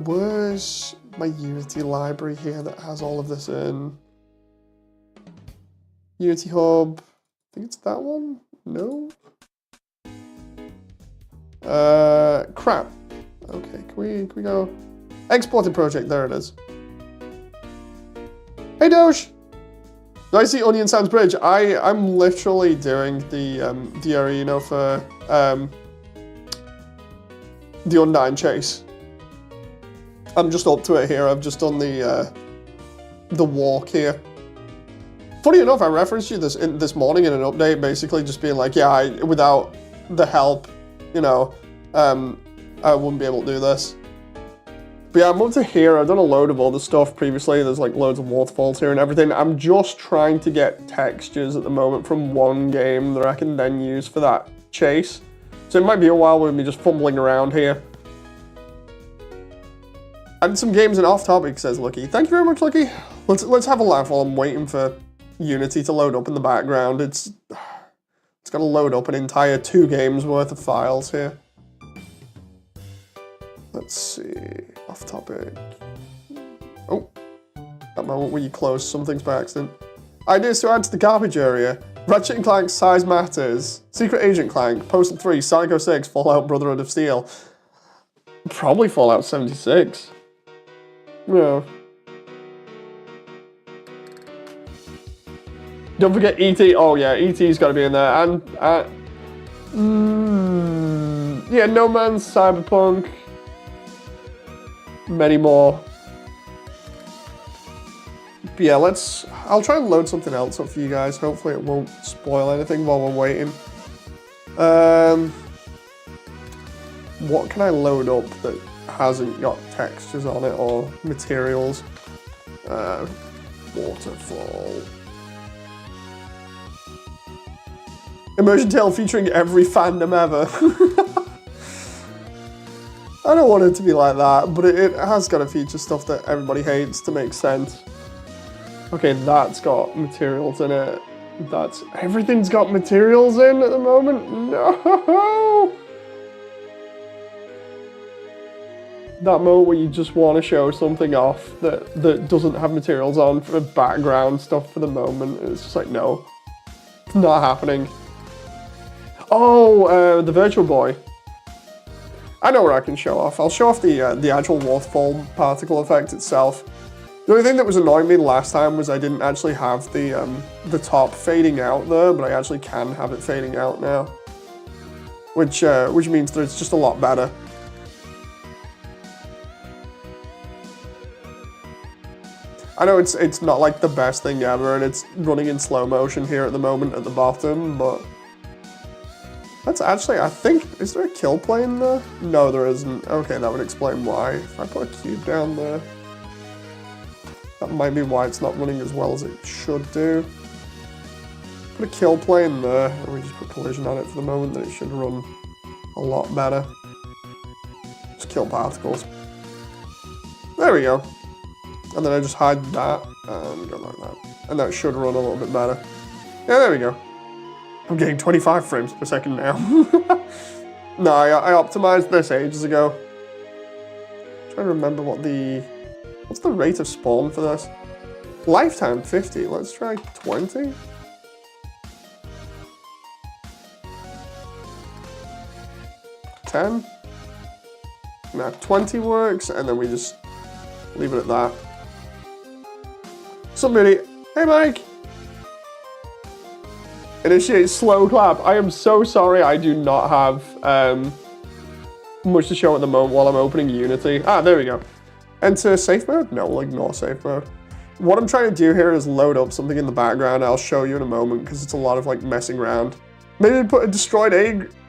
Where's my Unity library here that has all of this in? Unity Hub, I think it's that one? No? Crap. Okay, can we go? Exported project, there it is. Hey Doge! Do I see Onion Sands Bridge? I'm literally doing the arena for the Undyne chase. I'm just up to it here. I've just done the walk here. Funny enough, I referenced you this morning in an update, basically just being like, yeah, without the help, you know, I wouldn't be able to do this. But yeah, I'm up to here. I've done a load of other stuff previously. There's like loads of waterfalls here and everything. I'm just trying to get textures at the moment from one game that I can then use for that chase. So it might be a while with me just fumbling around here. And some games and off topic, says Lucky. Thank you very much, Lucky. Let's have a laugh while I'm waiting for Unity to load up in the background. It's gonna load up an entire 2 games worth of files here. Let's see, off topic. Oh, that moment where you close some things by accident. Ideas to add to the garbage area. Ratchet & Clank Size Matters. Secret Agent Clank, Postal 3, Sonic 06, Fallout Brotherhood of Steel. Probably Fallout 76. Yeah. Don't forget E.T. Oh yeah, E.T.'s got to be in there. And yeah, No Man's Cyberpunk. Many more. But yeah, I'll try and load something else up for you guys. Hopefully it won't spoil anything while we're waiting. What can I load up that hasn't got textures on it or materials? Waterfall. Immersiontale featuring every fandom ever. I don't want it to be like that, but it has got to feature stuff that everybody hates to make sense. Okay, that's got materials in it. Everything's got materials in at the moment? No! That moment where you just want to show something off that doesn't have materials on for background stuff for the moment. It's just like, no. It's not happening. Oh, the Virtual Boy. I know where I can show off. I'll show off the actual waterfall particle effect itself. The only thing that was annoying me last time was I didn't actually have the top fading out there, but I actually can have it fading out now. Which means that it's just a lot better. I know it's not like the best thing ever, and it's running in slow motion here at the moment at the bottom, but that's actually, I think, is there a kill plane there? No, there isn't. Okay, that would explain why. If I put a cube down there, that might be why it's not running as well as it should do. Put a kill plane there, and we just put collision on it for the moment, then it should run a lot better. Just kill particles. There we go. And then I just hide that, and go like that. And that should run a little bit better. Yeah, there we go. I'm getting 25 frames per second now. No, I optimized this ages ago. I'm trying to remember what's the rate of spawn for this? Lifetime 50, let's try 20. $10. Now 20 works, and then we just leave it at that. Somebody, hey Mike! Initiate slow clap. I am so sorry I do not have much to show at the moment while I'm opening Unity. Ah, there we go. Enter safe mode? No, we'll ignore safe mode. What I'm trying to do here is load up something in the background. I'll show you in a moment because it's a lot of like messing around. Maybe put a destroyed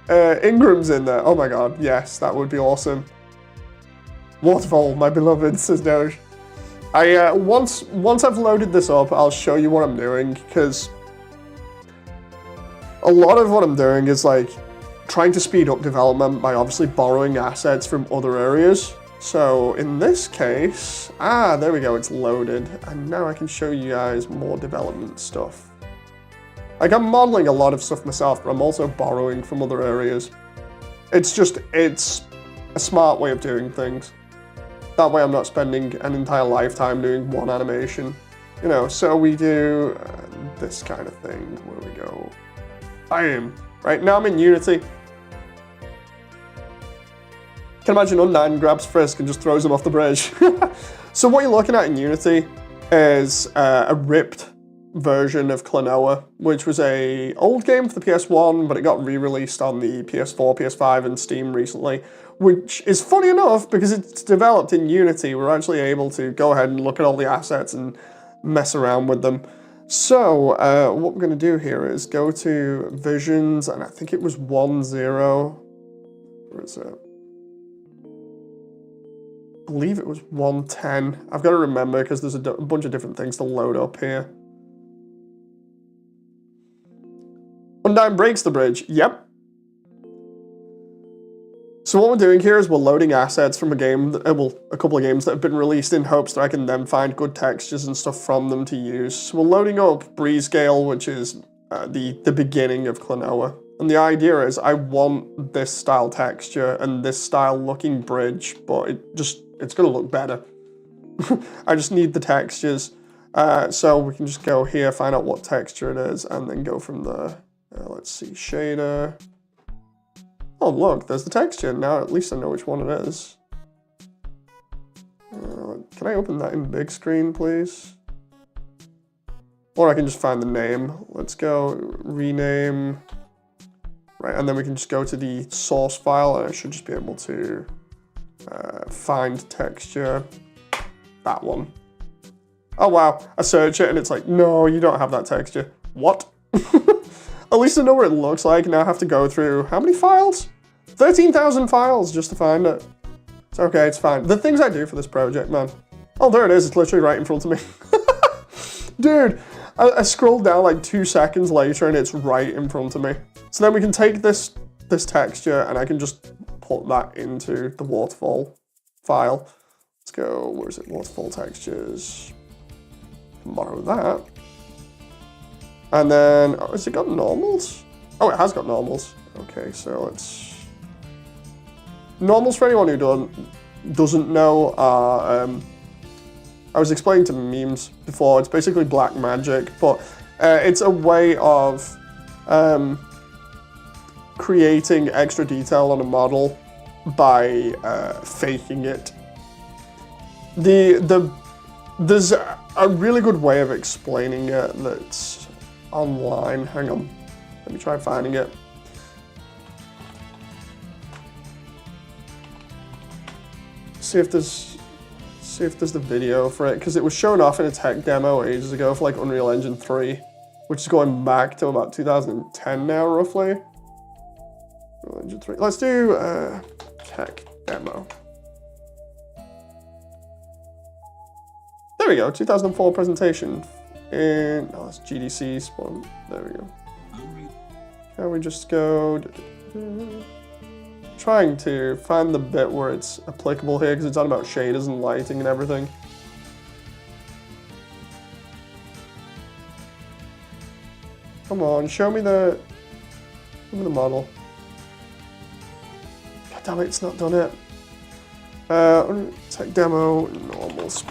Ingrams in there. Oh my god, yes, that would be awesome. Waterfall, my beloved, says Doge. Once I've loaded this up, I'll show you what I'm doing, because a lot of what I'm doing is like trying to speed up development by obviously borrowing assets from other areas. So in this case, there we go, it's loaded. And now I can show you guys more development stuff. Like I'm modeling a lot of stuff myself, but I'm also borrowing from other areas. It's a smart way of doing things. That way I'm not spending an entire lifetime doing one animation. You know, so we do this kind of thing where we go, bam. Right, now I'm in Unity. Can imagine Undyne grabs Frisk and just throws him off the bridge. So what you're looking at in Unity is a ripped version of Klonoa, which was an old game for the PS1, but it got re-released on the PS4, PS5, and Steam recently, which is funny enough because it's developed in Unity. We're actually able to go ahead and look at all the assets and mess around with them. So what we're going to do here is go to Visions, and I think it was 1.0. Where is it? I believe it was 1.10. I've got to remember because there's a bunch of different things to load up here. Undyne breaks the bridge. Yep. So what we're doing here is we're loading assets from a game, a couple of games that have been released in hopes that I can then find good textures and stuff from them to use. So we're loading up Breezegale, which is the beginning of Klonoa. And the idea is I want this style texture and this style looking bridge, but it's gonna look better. I just need the textures. So we can just go here, find out what texture it is, and then go from there. Let's see, shader. Oh look, there's the texture. Now at least I know which one it is. Can I open that in big screen, please? Or I can just find the name. Let's go rename. Right, and then we can just go to the source file, and I should just be able to find texture. That one. Oh wow, I search it and it's like, no, you don't have that texture. What? At least I know what it looks like. Now I have to go through, how many files? 13,000 files just to find it. It's okay, it's fine. The things I do for this project, man. Oh, there it is, it's literally right in front of me. Dude, I scrolled down like 2 seconds later and it's right in front of me. So then we can take this texture and I can just put that into the waterfall file. Let's go, where is it? Waterfall textures. Borrow that. And then, oh, has it got normals? Oh, it has got normals. Okay, so let's... Normals, for anyone who doesn't know, are... I was explaining to memes before, it's basically black magic, but it's a way of creating extra detail on a model by faking it. There's a really good way of explaining it that's online. Hang on, let me try finding it. See see if there's the video for it, because it was shown off in a tech demo ages ago for like Unreal Engine 3, which is going back to about 2010 now, roughly. Unreal Engine 3. Let's do tech demo. There we go, 2004 presentation. And oh, that's GDC spawn. There we go. Can we just go? Trying to find the bit where it's applicable here because it's on about shaders and lighting and everything. Come on, show me the model. God damn it, it's not done it. Tech demo, normals.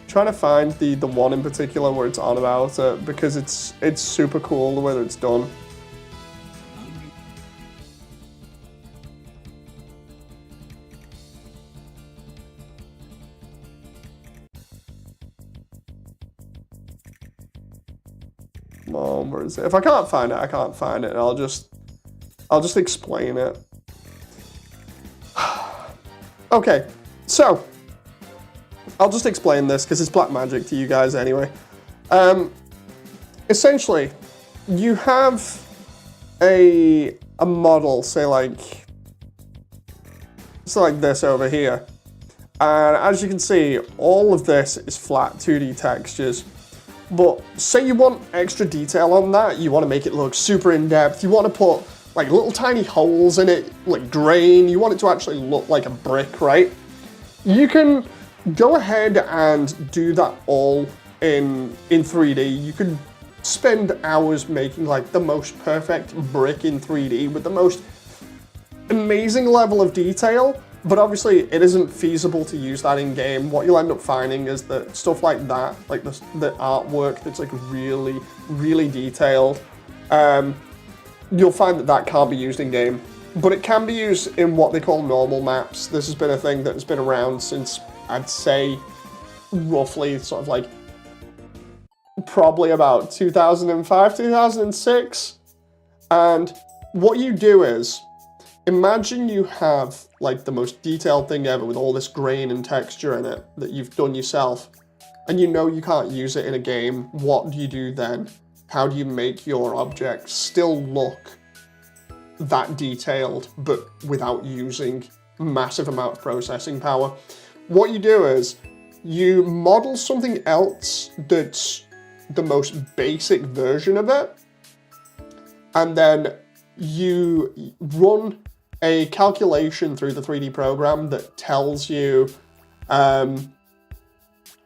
Trying to find the one in particular where it's on about it because it's super cool the way that it's done. Come on, where is it? If I can't find it, I can't find it, and I'll just explain it. Okay, so I'll just explain this because it's black magic to you guys anyway. Essentially, you have a model, say like this over here, and as you can see, all of this is flat 2D textures. But say you want extra detail on that, you want to make it look super in-depth, you want to put like little tiny holes in it, like grain, you want it to actually look like a brick, right? You can go ahead and do that all in 3D. You can spend hours making like the most perfect brick in 3D with the most amazing level of detail, but obviously it isn't feasible to use that in game. What you'll end up finding is that stuff like that, like the artwork that's like really, really detailed, you'll find that that can't be used in game, but it can be used in what they call normal maps. This has been a thing that has been around since, I'd say, roughly sort of like probably about 2005, 2006. And what you do is, imagine you have like the most detailed thing ever with all this grain and texture in it that you've done yourself, and you know you can't use it in a game. What do you do then? How do you make your object still look that detailed, but without using massive amount of processing power? What you do is you model something else that's the most basic version of it, and then you run a calculation through the 3D program that tells you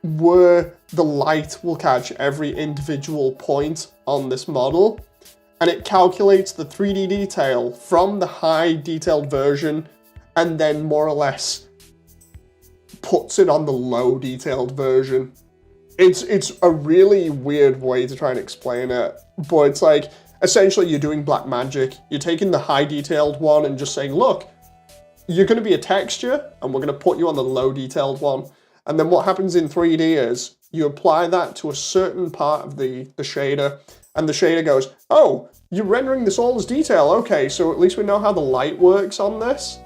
where the light will catch every individual point on this model, and it calculates the 3D detail from the high detailed version and then more or less puts it on the low detailed version. It's a really weird way to try and explain it, but it's like, essentially you're doing black magic. You're taking the high detailed one and just saying, look, you're going to be a texture and we're going to put you on the low detailed one. And then what happens in 3D is you apply that to a certain part of the shader, and the shader goes, oh, you're rendering this all as detail. Okay, so at least we know how the light works on this.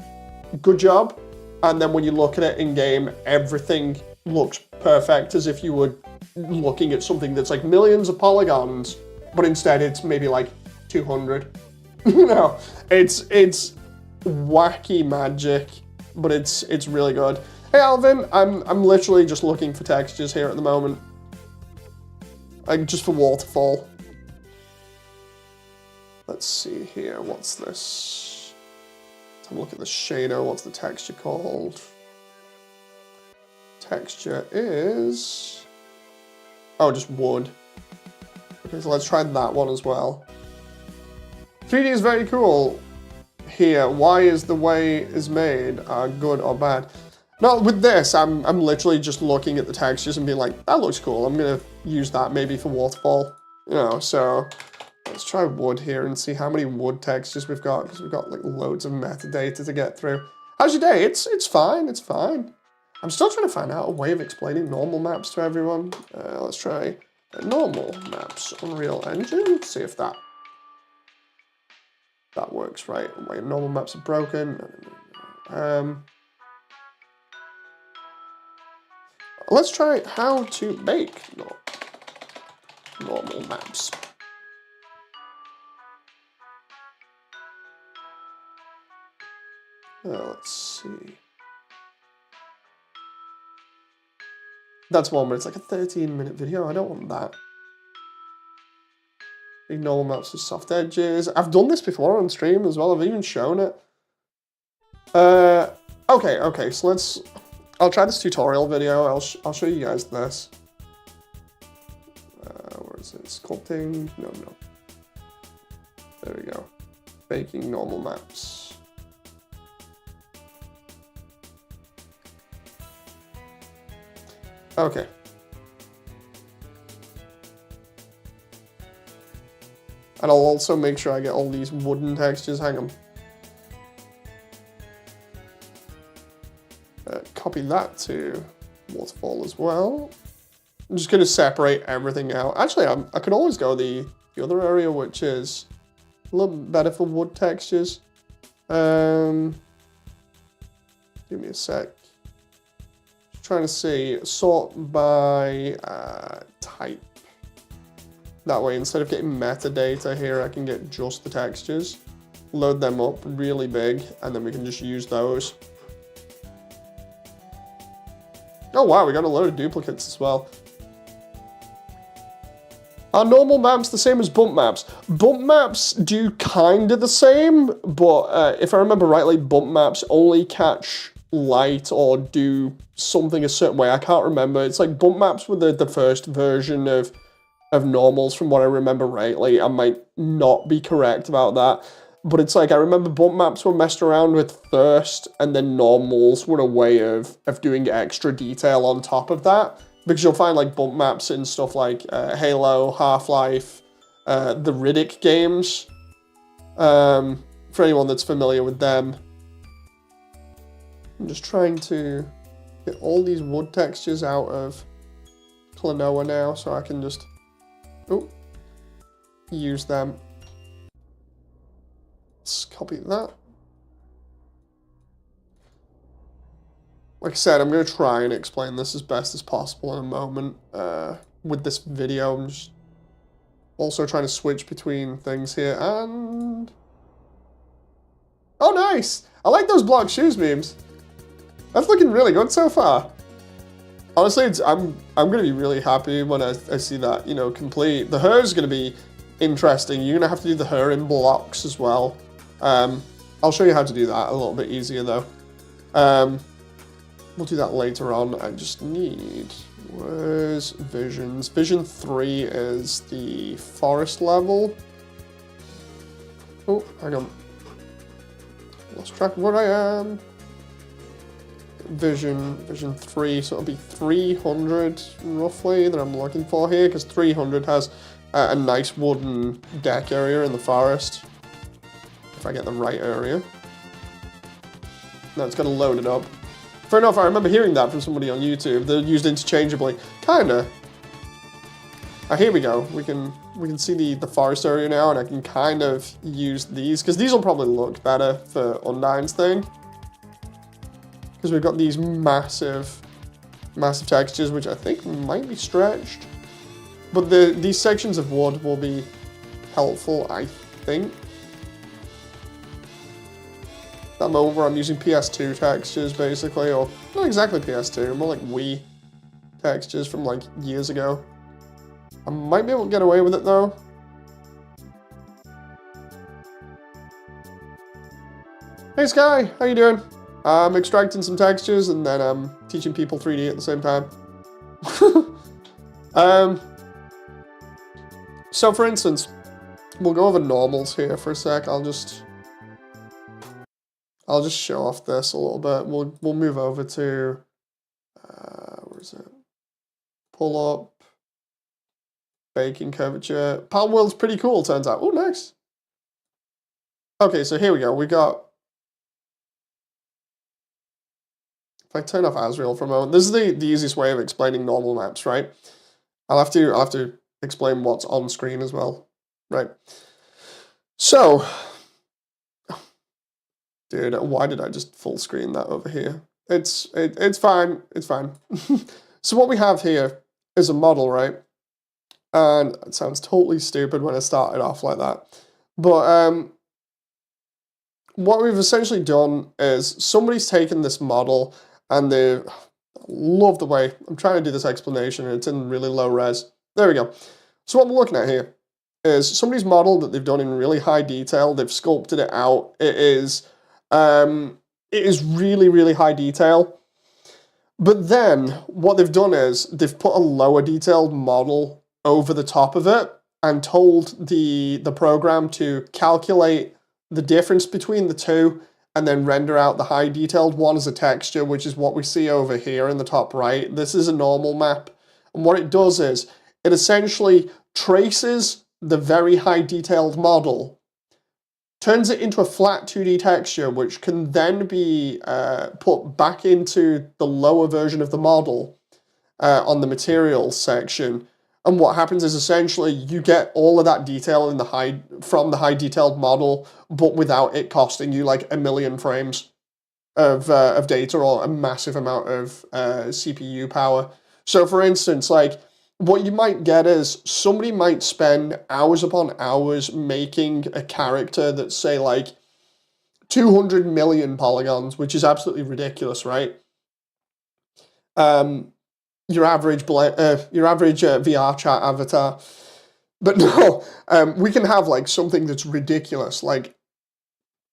Good job. And then when you look at it in game, everything looks perfect, as if you were looking at something that's like millions of polygons, but instead it's maybe like 200. You know, it's wacky magic, but it's really good. Hey Alvin, I'm literally just looking for textures here at the moment. Like just for Waterfall. Let's see here, what's this? Let's have a look at the shader, what's the texture called? Texture is, oh, just wood. Okay, so let's try that one as well. 3D is very cool here. Why is the way is made good or bad? No, with this, I'm literally just looking at the textures and being like, that looks cool. I'm gonna use that maybe for Waterfall. You know, so let's try wood here and see how many wood textures we've got, because we've got like loads of metadata to get through. How's your day? It's fine, it's fine. I'm still trying to find out a way of explaining normal maps to everyone. Let's try normal maps, Unreal Engine, see if that works right. Wait, normal maps are broken. Let's try how to make normal maps. Let's see. That's one, but it's like a 13-minute video. I don't want that. Big normal maps with soft edges. I've done this before on stream as well. I've even shown it. Okay, so I'll try this tutorial video. I'll show you guys this. Where is it? Sculpting? No. There we go. Making normal maps. Okay. And I'll also make sure I get all these wooden textures. Hang on. Copy that to Waterfall as well. I'm just going to separate everything out. Actually, I could always go the other area, which is a little better for wood textures. Give me a sec. Just trying to see, sort by type. That way, instead of getting metadata here, I can get just the textures, load them up really big, and then we can just use those. Oh wow, we got a load of duplicates as well. Are normal maps the same as bump maps? Bump maps do kind of the same, but if I remember rightly, bump maps only catch light or do something a certain way. I can't remember. It's like bump maps were the first version of normals from what I remember rightly. I might not be correct about that. But it's like, I remember bump maps were messed around with first, and then normals were a way of doing extra detail on top of that. Because you'll find like bump maps in stuff like Halo, Half-Life, the Riddick games. For anyone that's familiar with them. I'm just trying to get all these wood textures out of Klonoa now, so I can just use them. Let's copy that. Like I said, I'm going to try and explain this as best as possible in a moment with this video. I'm just also trying to switch between things here, and... Oh, nice! I like those block shoes memes. That's looking really good so far. Honestly, I'm going to be really happy when I see that, you know, complete. The hair is going to be interesting. You're going to have to do the hair in blocks as well. I'll show you how to do that a little bit easier though. We'll do that later on. I just need, where's visions? Vision 3 is the forest level. Oh, hang on. Lost track of where I am. Vision 3, so it'll be 300 roughly that I'm looking for here, because 300 has a nice wooden deck area in the forest. If I get the right area. Now it's gonna load it up. Fair enough, I remember hearing that from somebody on YouTube. They're used interchangeably. Kinda. Here we go. We can see the forest area now, and I can kind of use these, because these will probably look better for Undyne's thing. Because we've got these massive textures, which I think might be stretched. But these sections of wood will be helpful, I think. That moment where I'm using PS2 textures, basically, or not exactly PS2, more like Wii textures from like years ago. I might be able to get away with it though. Hey Sky, how you doing? I'm extracting some textures and then I'm teaching people 3D at the same time. So for instance, we'll go over normals here for a sec. I'll just show off this a little bit. We'll move over to where is it? Pull up, baking curvature. Palm World's pretty cool, turns out. Oh, nice. Okay, so here we go. We got. If I turn off Asriel for a moment, this is the easiest way of explaining normal maps, right? I'll have to explain what's on screen as well, right? So Dude, why did I just full screen that over here? It's fine. It's fine. So what we have here is a model, right? And it sounds totally stupid when I started off like that. But what we've essentially done is somebody's taken this model and they love the way I'm trying to do this explanation and it's in really low res. There we go. So what we're looking at here is somebody's model that they've done in really high detail. They've sculpted it out. It is really, really high detail. But then what they've done is they've put a lower detailed model over the top of it and told the program to calculate the difference between the two and then render out the high detailed one as a texture, which is what we see over here in the top right. This is a normal map. And what it does is it essentially traces the very high detailed model, turns it into a flat 2D texture, which can then be put back into the lower version of the model on the materials section. And what happens is essentially you get all of that detail in from the high detailed model, but without it costing you like 1,000,000 frames of data or a massive amount of CPU power. So for instance, like what you might get is somebody might spend hours upon hours making a character that's say like 200 million polygons, which is absolutely ridiculous, right? Your average VR chat avatar. But no, we can have like something that's ridiculous, like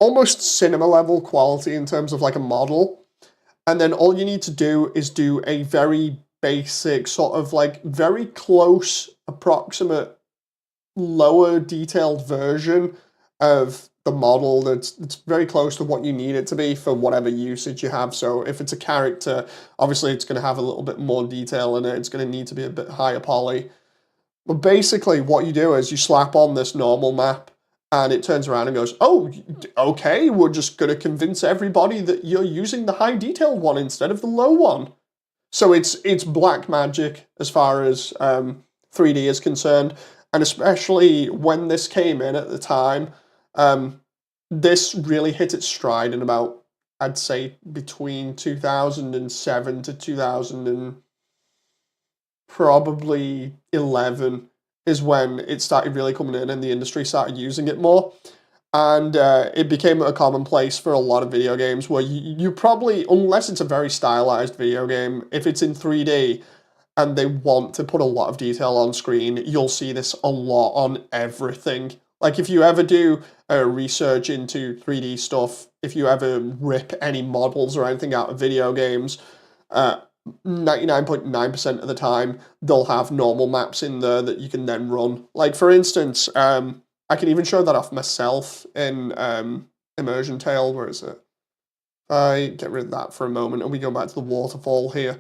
almost cinema level quality in terms of like a model. And then all you need to do is do a very basic sort of like very close, approximate, lower detailed version of the model that's very close to what you need it to be for whatever usage you have. So if it's a character, obviously it's going to have a little bit more detail in it. It's going to need to be a bit higher poly. But basically what you do is you slap on this normal map and it turns around and goes, oh, okay, we're just going to convince everybody that you're using the high detailed one instead of the low one. So it's black magic as far as 3D is concerned. And especially when this came in at the time, this really hit its stride in about, I'd say, between 2007 to 2000 and probably 11 is when it started really coming in and the industry started using it more. And it became a commonplace for a lot of video games where you probably, unless it's a very stylized video game, if it's in 3D and they want to put a lot of detail on screen, you'll see this a lot on everything. Like if you ever do research into 3D stuff, if you ever rip any models or anything out of video games, 99.9% of the time, they'll have normal maps in there that you can then run. Like for instance, I can even show that off myself in Immersiontale. Where is it? I get rid of that for a moment and we go back to the Waterfall here.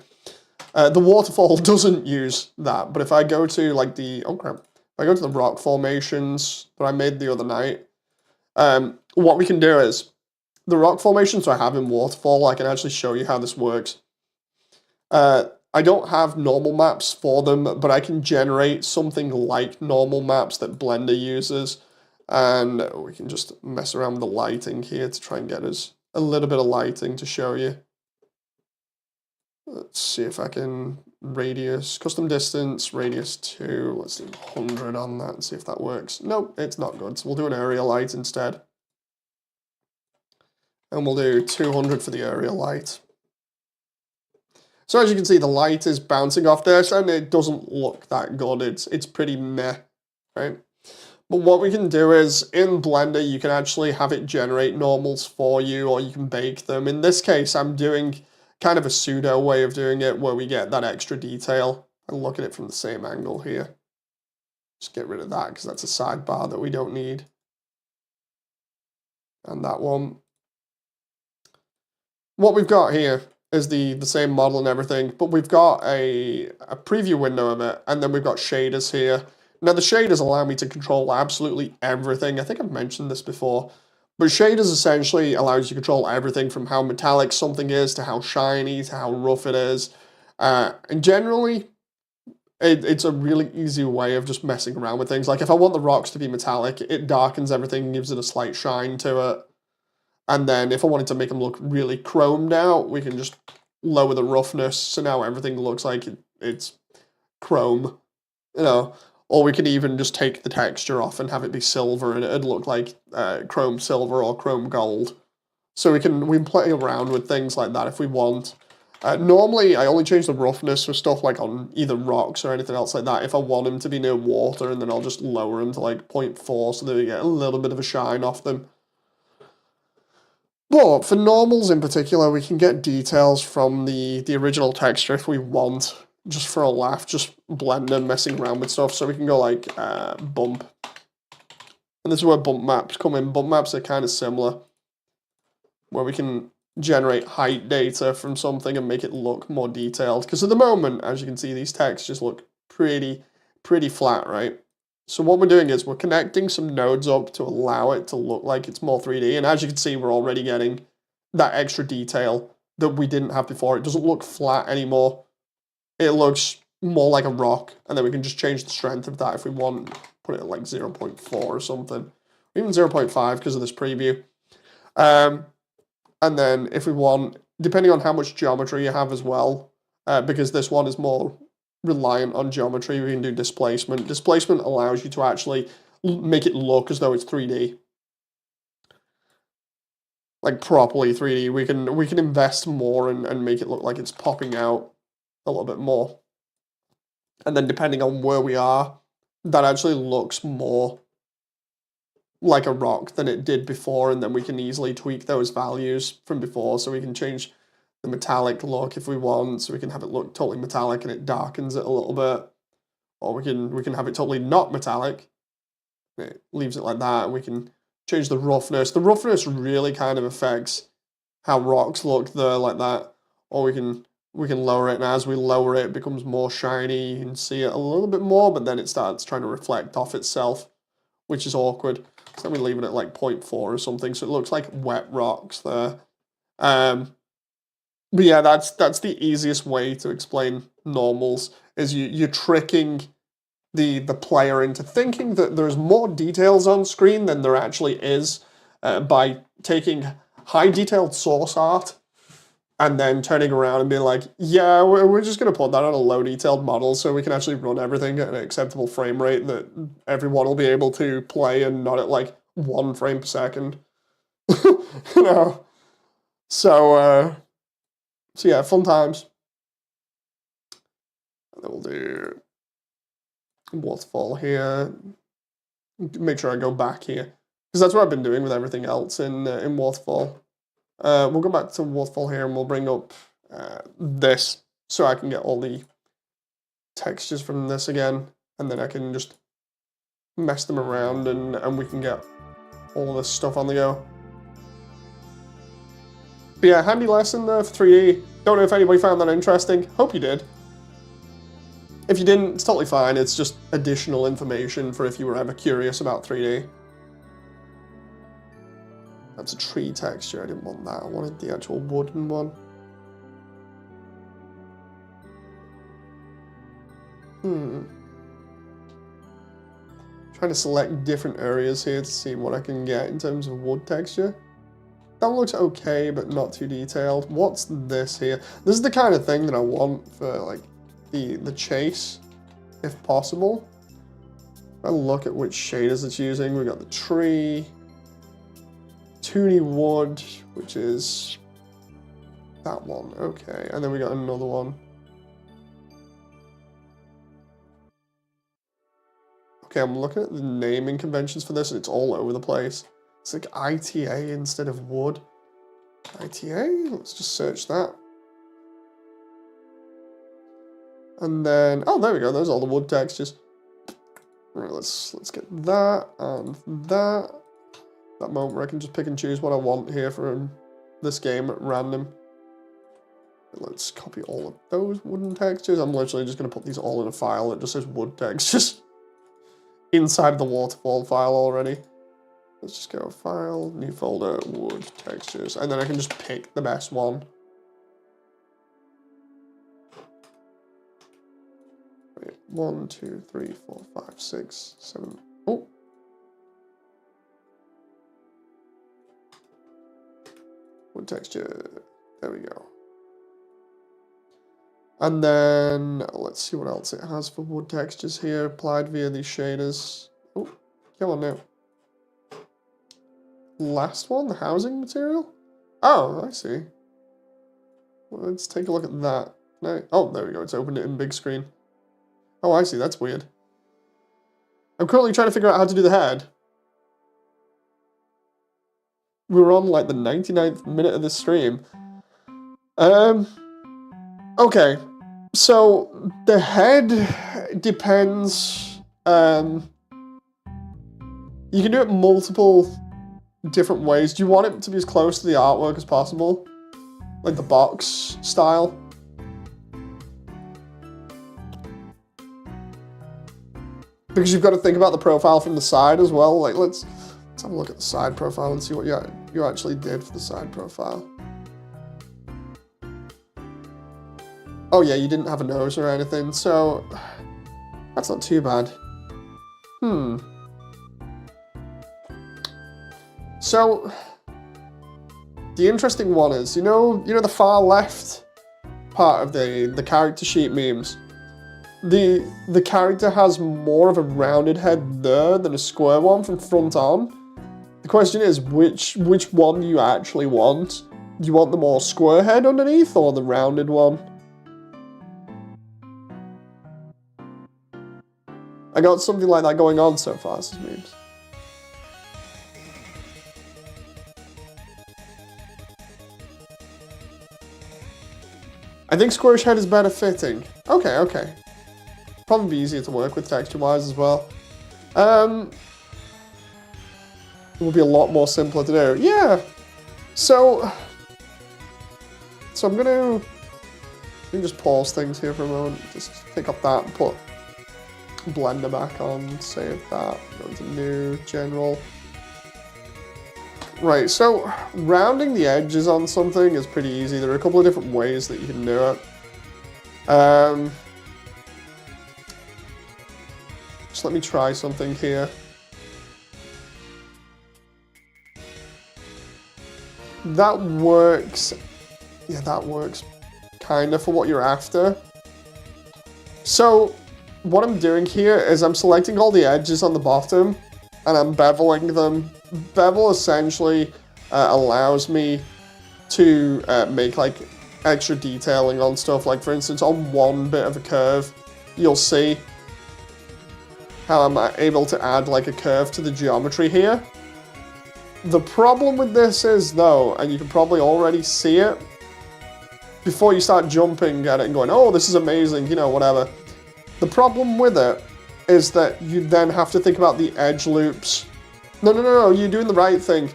The Waterfall doesn't use that, but if I go to like if I go to the rock formations that I made the other night, what we can do is, the rock formations I have in Waterfall, I can actually show you how this works. I don't have normal maps for them, but I can generate something like normal maps that Blender uses, and we can just mess around with the lighting here to try and get us a little bit of lighting to show you. Let's see if I can custom distance, radius 2, let's do 100 on that and see if that works. Nope, it's not good, so we'll do an area light instead. And we'll do 200 for the area light. So as you can see, the light is bouncing off this, and it doesn't look that good. It's pretty meh, right? But what we can do is, in Blender, you can actually have it generate normals for you, or you can bake them. In this case, I'm doing kind of a pseudo way of doing it, where we get that extra detail. And look at it from the same angle here. Just get rid of that, because that's a sidebar that we don't need. And that one. What we've got here is the same model and everything, but we've got a preview window of it, and then we've got shaders here. Now the shaders allow me to control absolutely everything. I think I've mentioned this before, but shaders essentially allows you to control everything from how metallic something is, to how shiny, to how rough it is. And generally, it's a really easy way of just messing around with things. Like if I want the rocks to be metallic, it darkens everything and gives it a slight shine to it. And then if I wanted to make them look really chromed out, we can just lower the roughness, so now everything looks like it's chrome, you know. Or we can even just take the texture off and have it be silver, and it'd look like chrome silver or chrome gold. So we can play around with things like that if we want. Normally, I only change the roughness for stuff like on either rocks or anything else like that if I want them to be near water, and then I'll just lower them to like 0.4 so that we get a little bit of a shine off them. But for normals in particular, we can get details from the original texture if we want, just for a laugh, just blend them, messing around with stuff. So we can go like bump. And this is where bump maps come in. Bump maps are kind of similar, where we can generate height data from something and make it look more detailed. Because at the moment, as you can see, these textures look pretty flat, right? So what we're doing is we're connecting some nodes up to allow it to look like it's more 3D. And as you can see, we're already getting that extra detail that we didn't have before. It doesn't look flat anymore. It looks more like a rock. And then we can just change the strength of that if we want. Put it at like 0.4 or something. Even 0.5 because of this preview. And then if we want, depending on how much geometry you have as well, because this one is more reliant on geometry, we can do displacement. Displacement allows you to actually make it look as though it's 3D. Like properly 3D. We can invest more and make it look like it's popping out a little bit more. And then depending on where we are, that actually looks more like a rock than it did before, and then we can easily tweak those values from before, so we can change the metallic look if we want, so we can have it look totally metallic and it darkens it a little bit, or we can have it totally not metallic, it leaves it like that, and we can change the roughness. The roughness really kind of affects how rocks look there like that, or we can lower it, and as we lower it, it becomes more shiny, you can see it a little bit more, but then it starts trying to reflect off itself, which is awkward. So let me leave it at like 0.4 or something, so it looks like wet rocks there. But yeah, that's the easiest way to explain normals, is you're tricking the player into thinking that there's more details on screen than there actually is, by taking high detailed source art and then turning around and being like, yeah, we're just going to put that on a low detailed model so we can actually run everything at an acceptable frame rate that everyone will be able to play, and not at like 1 frame per second. You know? So yeah, fun times. And then we'll do Waterfall here. Make sure I go back here, because that's what I've been doing with everything else in Waterfall. We'll go back to Waterfall here, and we'll bring up this, so I can get all the textures from this again, and then I can just mess them around, and we can get all this stuff on the go. But yeah, handy lesson there for 3D. Don't know if anybody found that interesting. Hope you did. If you didn't, it's totally fine. It's just additional information for if you were ever curious about 3D. That's a tree texture. I didn't want that. I wanted the actual wooden one. Trying to select different areas here to see what I can get in terms of wood texture. That looks okay, but not too detailed. What's this here? This is the kind of thing that I want for like the chase, if possible. If I look at which shaders it's using, we got the tree, toony wood, which is that one. Okay, and then we got another one. Okay, I'm looking at the naming conventions for this, and it's all over the place. It's like ITA instead of wood. ITA? Let's just search that. And then, oh, there we go. There's all the wood textures. All right, let's get that and that. That moment where I can just pick and choose what I want here from this game at random. Let's copy all of those wooden textures. I'm literally just going to put these all in a file that just says wood textures inside the waterfall file already. Let's just go file, new folder, wood textures, and then I can just pick the best one. Wait, 1, 2, 3, 4, 5, 6, 7. Oh. wood texture. There we go. And then let's see what else it has for wood textures here, applied via these shaders. Oh, come on now. Last one, the housing material? Oh, I see. Well, let's take a look at that. No. Oh, there we go. It's opened it in big screen. Oh, I see. That's weird. I'm currently trying to figure out how to do the head. We're on like the 99th minute of this stream. Okay. So the head depends. You can do it multiple different ways. Do you want it to be as close to the artwork as possible? Like the box style? Because you've got to think about the profile from the side as well. Like let's have a look at the side profile and see what you actually did for the side profile. Oh yeah, you didn't have a nose or anything, so that's not too bad. So the interesting one is, you know the far left part of the character sheet memes. The character has more of a rounded head there than a square one from front on. The question is, which one do you actually want? Do you want the more square head underneath or the rounded one? I got something like that going on so far, this is memes. I think squarish head is better fitting. Okay, okay. Probably be easier to work with texture-wise as well. It will be a lot more simpler to do. Yeah. So I'm gonna just pause things here for a moment. Just pick up that and put Blender back on. Save that. Go to new, general. Right. So rounding the edges on something is pretty easy. There are a couple of different ways that you can do it. Just let me try something here. That works. Yeah, that works kind of for what you're after. So what I'm doing here is I'm selecting all the edges on the bottom and I'm beveling them. Bevel essentially allows me to make like extra detailing on stuff. Like for instance, on one bit of a curve, you'll see how I'm able to add like a curve to the geometry here. The problem with this is though, and you can probably already see it, before you start jumping at it and going, oh, this is amazing, you know, whatever. The problem with it is that you then have to think about the edge loops. No, you're doing the right thing.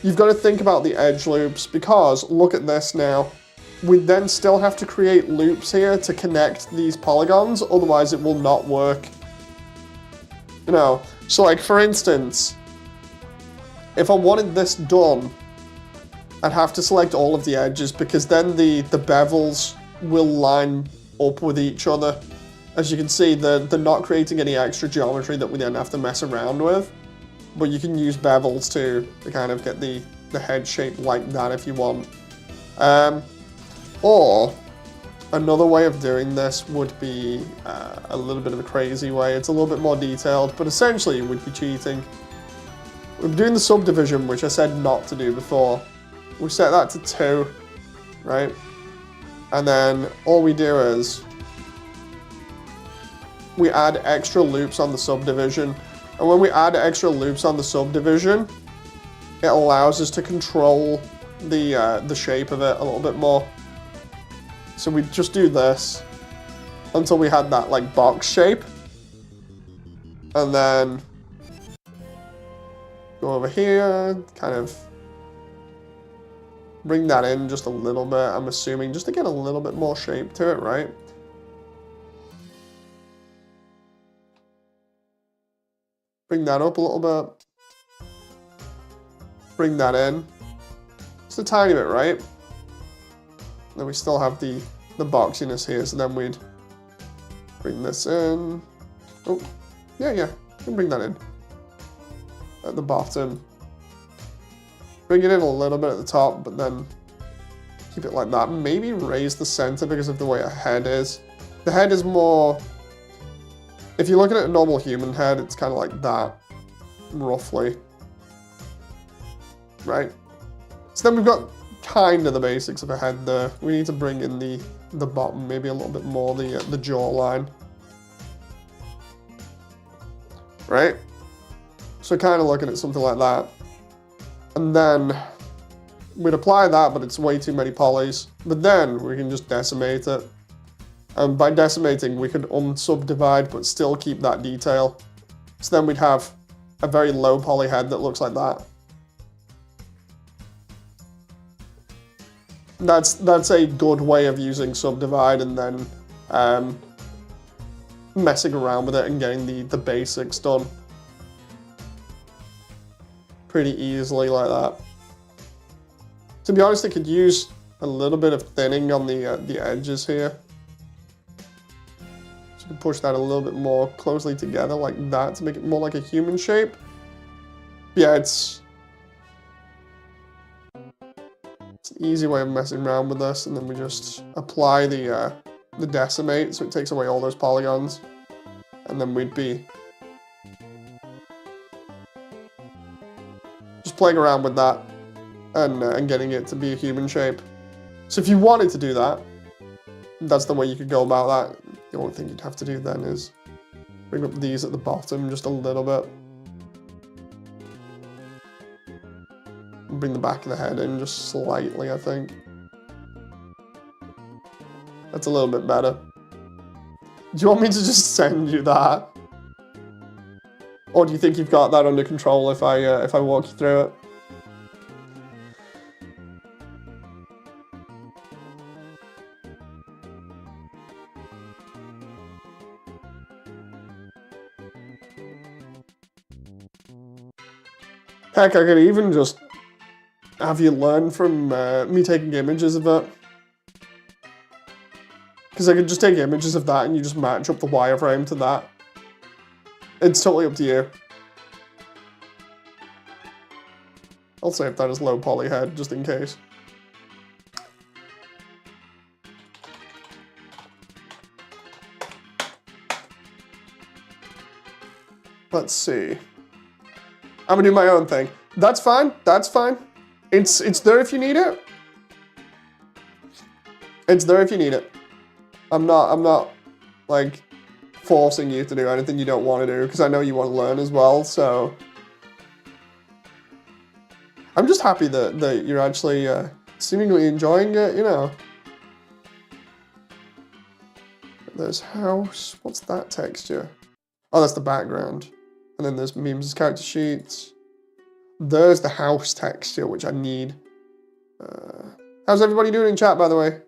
You've got to think about the edge loops because, look at this now. We then still have to create loops here to connect these polygons, otherwise it will not work. You know, so like for instance, if I wanted this done, I'd have to select all of the edges because then the bevels will line up with each other. As you can see, they're not creating any extra geometry that we then have to mess around with. But you can use bevels to kind of get the head shape like that if you want. Or another way of doing this would be a little bit of a crazy way. It's a little bit more detailed, but essentially it would be cheating. We're doing the subdivision, which I said not to do before. We set that to 2, right? And then all we do is we add extra loops on the subdivision. And when we add extra loops on the subdivision, it allows us to control the shape of it a little bit more. So we just do this until we had that like box shape. And then go over here, kind of bring that in just a little bit, I'm assuming, just to get a little bit more shape to it, right? Bring that up a little bit. Bring that in. Just a tiny bit, right? Then we still have the boxiness here, so then we'd bring this in. Oh, yeah, we can bring that in. At the bottom. bring it in a little bit at the top, but then keep it like that. Maybe raise the center because of the way a head is. The head is more, if you're looking at a normal human head, it's kind of like that, roughly. Right? So then we've got kind of the basics of a head there. We need to bring in the bottom, maybe a little bit more, the jawline. Right? So kind of looking at something like that. And then we'd apply that, but it's way too many polys. But then we can just decimate it. And by decimating, we could unsubdivide, but still keep that detail. So then we'd have a very low poly head that looks like that. That's a good way of using subdivide and then messing around with it and getting the basics done pretty easily like that. To be honest, I could use a little bit of thinning on the edges here. So you can push that a little bit more closely together like that to make it more like a human shape. Yeah, it's an easy way of messing around with this, and then we just apply the decimate so it takes away all those polygons, and then we'd be just playing around with that and getting it to be a human shape. So if you wanted to do that, that's the way you could go about that. The only thing you'd have to do then is bring up these at the bottom just a little bit. Bring the back of the head in just slightly, I think. That's a little bit better. Do you want me to just send you that? Or do you think you've got that under control if I walk you through it? Heck, I could even just have you learn from me taking images of it. Because I could just take images of that and you just match up the wireframe to that. It's totally up to you. I'll save that as low poly head just in case. Let's see. I'm gonna do my own thing. That's fine. That's fine. It's there if you need it. It's there if you need it. I'm not like forcing you to do anything you don't want to do because I know you want to learn as well. So I'm just happy that you're actually seemingly enjoying it. You know. There's house. What's that texture? Oh, that's the background. And then there's memes, character sheets. There's the house texture, which I need. How's everybody doing in chat, by the way?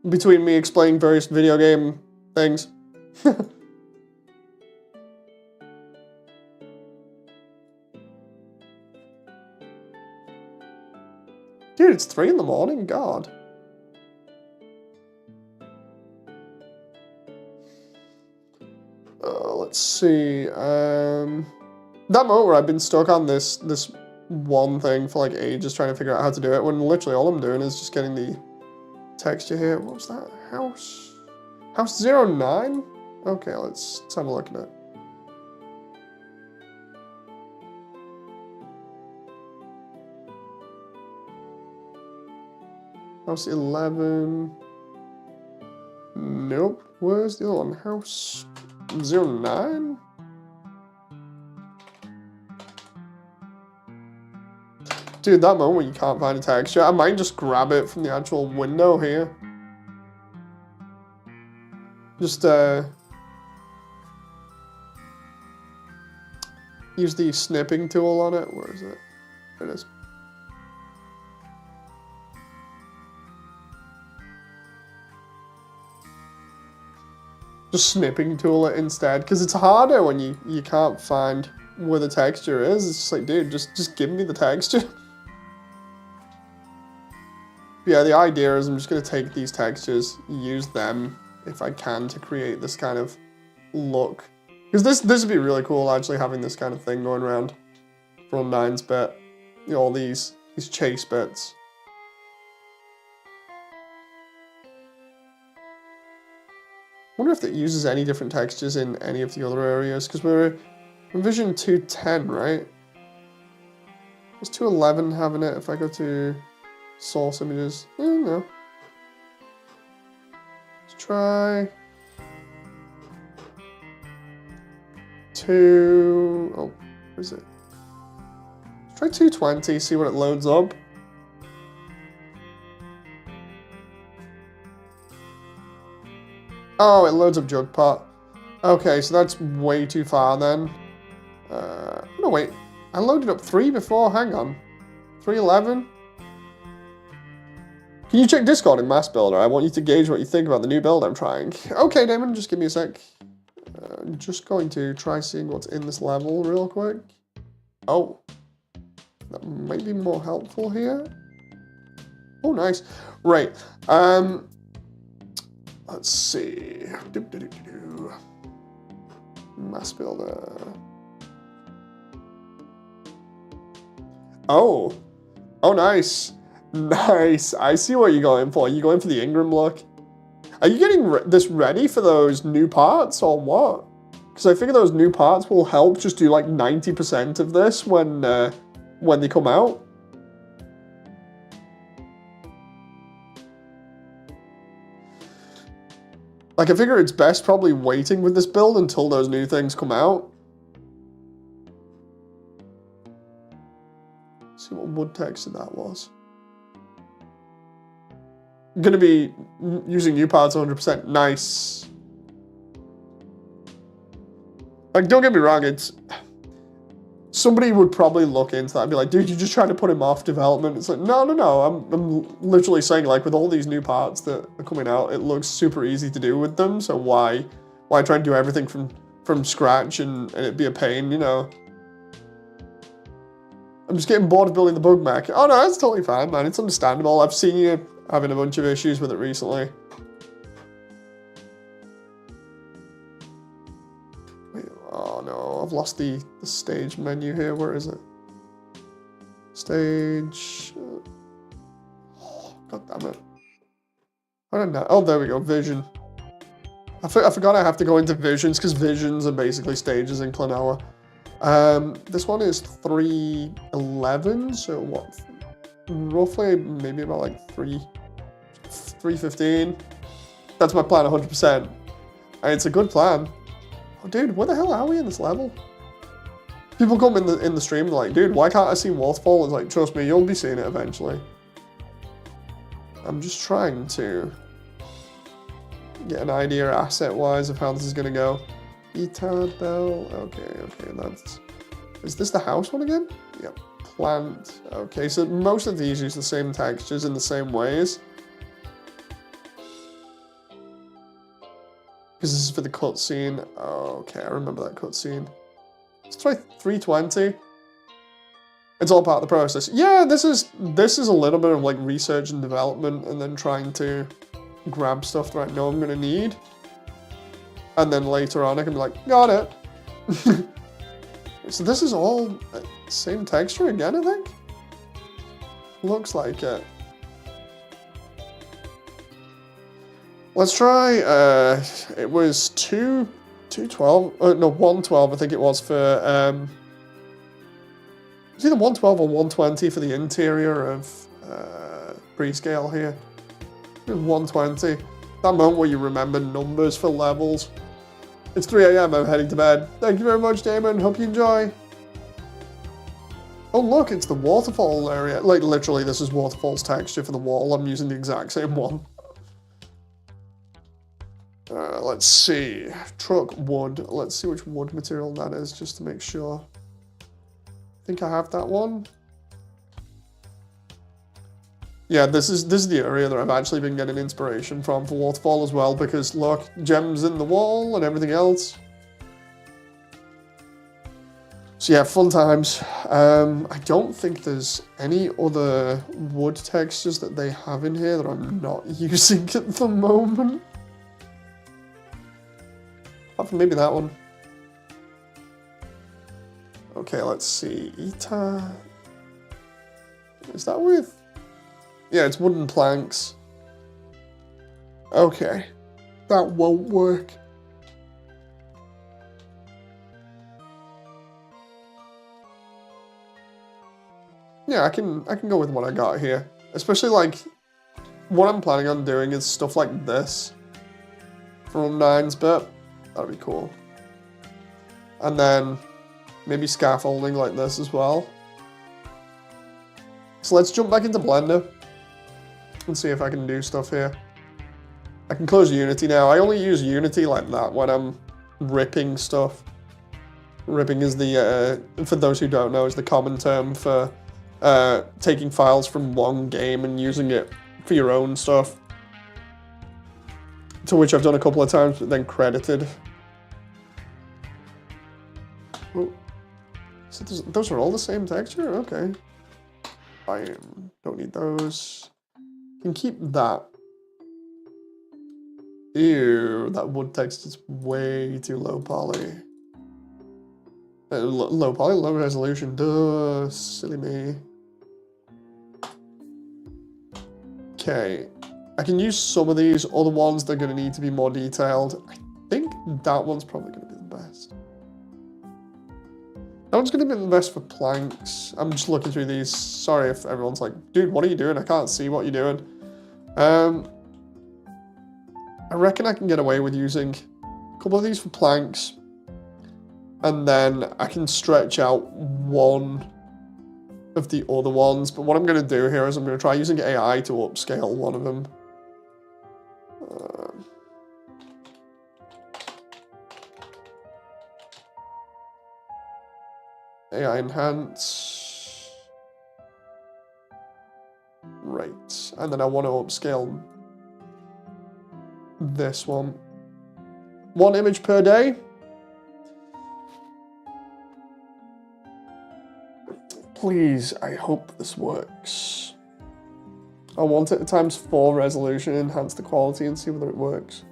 Between me explaining various video game things. Dude, it's 3 in the morning, God. Let's see, that moment where I've been stuck on this one thing for like ages trying to figure out how to do it, when literally all I'm doing is just getting the texture here. What was that? House 09? Okay, let's have a look at it. House 11. Nope. Where's the other one? House 09? Dude, that moment when you can't find a texture, I might just grab it from the actual window here. Just, use the snipping tool on it. Where is it? There it is. Just snipping tool it instead, because it's harder when you can't find where the texture is. It's just like, dude, just give me the texture. Yeah, the idea is I'm just going to take these textures, use them, if I can, to create this kind of look Because this would be really cool, actually, having this kind of thing going around from 9's bit. You know, all these chase bits. I wonder if it uses any different textures in any of the other areas, because we're in Vision 210, right? Does 211 having it if I go to source images? No. Let's try oh, where is it? Let's try 220, see what it loads up. Oh, it loads up Jug Pot. Okay, so that's way too far then. No, wait. I loaded up 3 before. Hang on. 311? Can you check Discord in Mass Builder? I want you to gauge what you think about the new build I'm trying. Okay, Damon, just give me a sec. I'm just going to try seeing what's in this level real quick. Oh. That might be more helpful here. Oh, nice. Right. Let's see. Mass Builder. Oh. Oh, nice. Nice. I see what you're going for. You're going for the Ingram look. Are you getting this ready for those new parts or what? Because I figure those new parts will help just do like 90% of this when they come out. Like, I figure it's best probably waiting with this build until those new things come out. Let's see what wood texture that was. I'm gonna be using new parts 100%. Nice. Like, don't get me wrong, it's... Somebody would probably look into that and be like, dude, you're just trying to put him off development. It's like, no. I'm literally saying, like, with all these new parts that are coming out, it looks super easy to do with them. So why try and do everything from scratch and it be a pain, you know? I'm just getting bored of building the bug mech. Oh, no, that's totally fine, man. It's understandable. I've seen you having a bunch of issues with it recently. Oh no, I've lost the stage menu here. Where is it? Stage. Oh, God damn it. I don't know. Oh, there we go. Vision. I forgot I have to go into visions because visions are basically stages in Klonoa. This one is 311. So what? Roughly, maybe about like 315. That's my plan 100%. And it's a good plan. Oh, dude, where the hell are we in this level? People come in the stream, they're like, dude, why can't I see Waterfall? It's like, trust me, you'll be seeing it eventually. I'm just trying to get an idea asset-wise of how this is going to go. Bell. Okay, that's... Is this the house one again? Yep. Plant. Okay, so most of these use the same textures in the same ways. Because this is for the cutscene. Oh, okay, I remember that cutscene. Let's try 320. It's all part of the process. Yeah, this is a little bit of like research and development, and then trying to grab stuff that I know I'm gonna need. And then later on, I can be like, got it. So this is all same texture again, I think. Looks like it. Let's try, it was 212, no, 112 I think it was for, it's either 112 or 120 for the interior of Prescale here. It was 120. That moment where you remember numbers for levels. It's 3 AM, I'm heading to bed. Thank you very much, Damon, hope you enjoy. Oh look, it's the waterfall area. Like literally this is Waterfall's texture for the wall, I'm using the exact same one. Let's see, truck wood. Let's see which wood material that is, just to make sure. I think I have that one. Yeah, this is the area that I've actually been getting inspiration from for Waterfall as well, because look, gems in the wall and everything else. So yeah, fun times. I don't think there's any other wood textures that they have in here that I'm not using at the moment. Apart from maybe that one. Okay, let's see. Ita. Is that with? Yeah, it's wooden planks. Okay. That won't work. Yeah, I can go with what I got here. Especially like what I'm planning on doing is stuff like this from 9's bit. That'd be cool. And then maybe scaffolding like this as well. So let's jump back into Blender and see if I can do stuff here. I can close Unity now. I only use Unity like that when I'm ripping stuff. Ripping is the, for those who don't know, is the common term for taking files from one game and using it for your own stuff. To which I've done a couple of times, but then credited. Oh. So those are all the same texture? Okay. I don't need those. Can keep that. Ew, that wood text is way too low poly. Low poly, low resolution. Duh, silly me. Okay, I can use some of these. Other ones, they're going to need to be more detailed. I think that one's probably going to be the best. That one's going to be the best for planks. I'm just looking through these. Sorry if everyone's like, dude, what are you doing? I can't see what you're doing. I reckon I can get away with using a couple of these for planks. And then I can stretch out one of the other ones. But what I'm going to do here is I'm going to try using AI to upscale one of them. AI enhance. Right. And then I want to upscale this one. 1 image per day. Please, I hope this works. I want it at ×4 resolution, enhance the quality and see whether it works.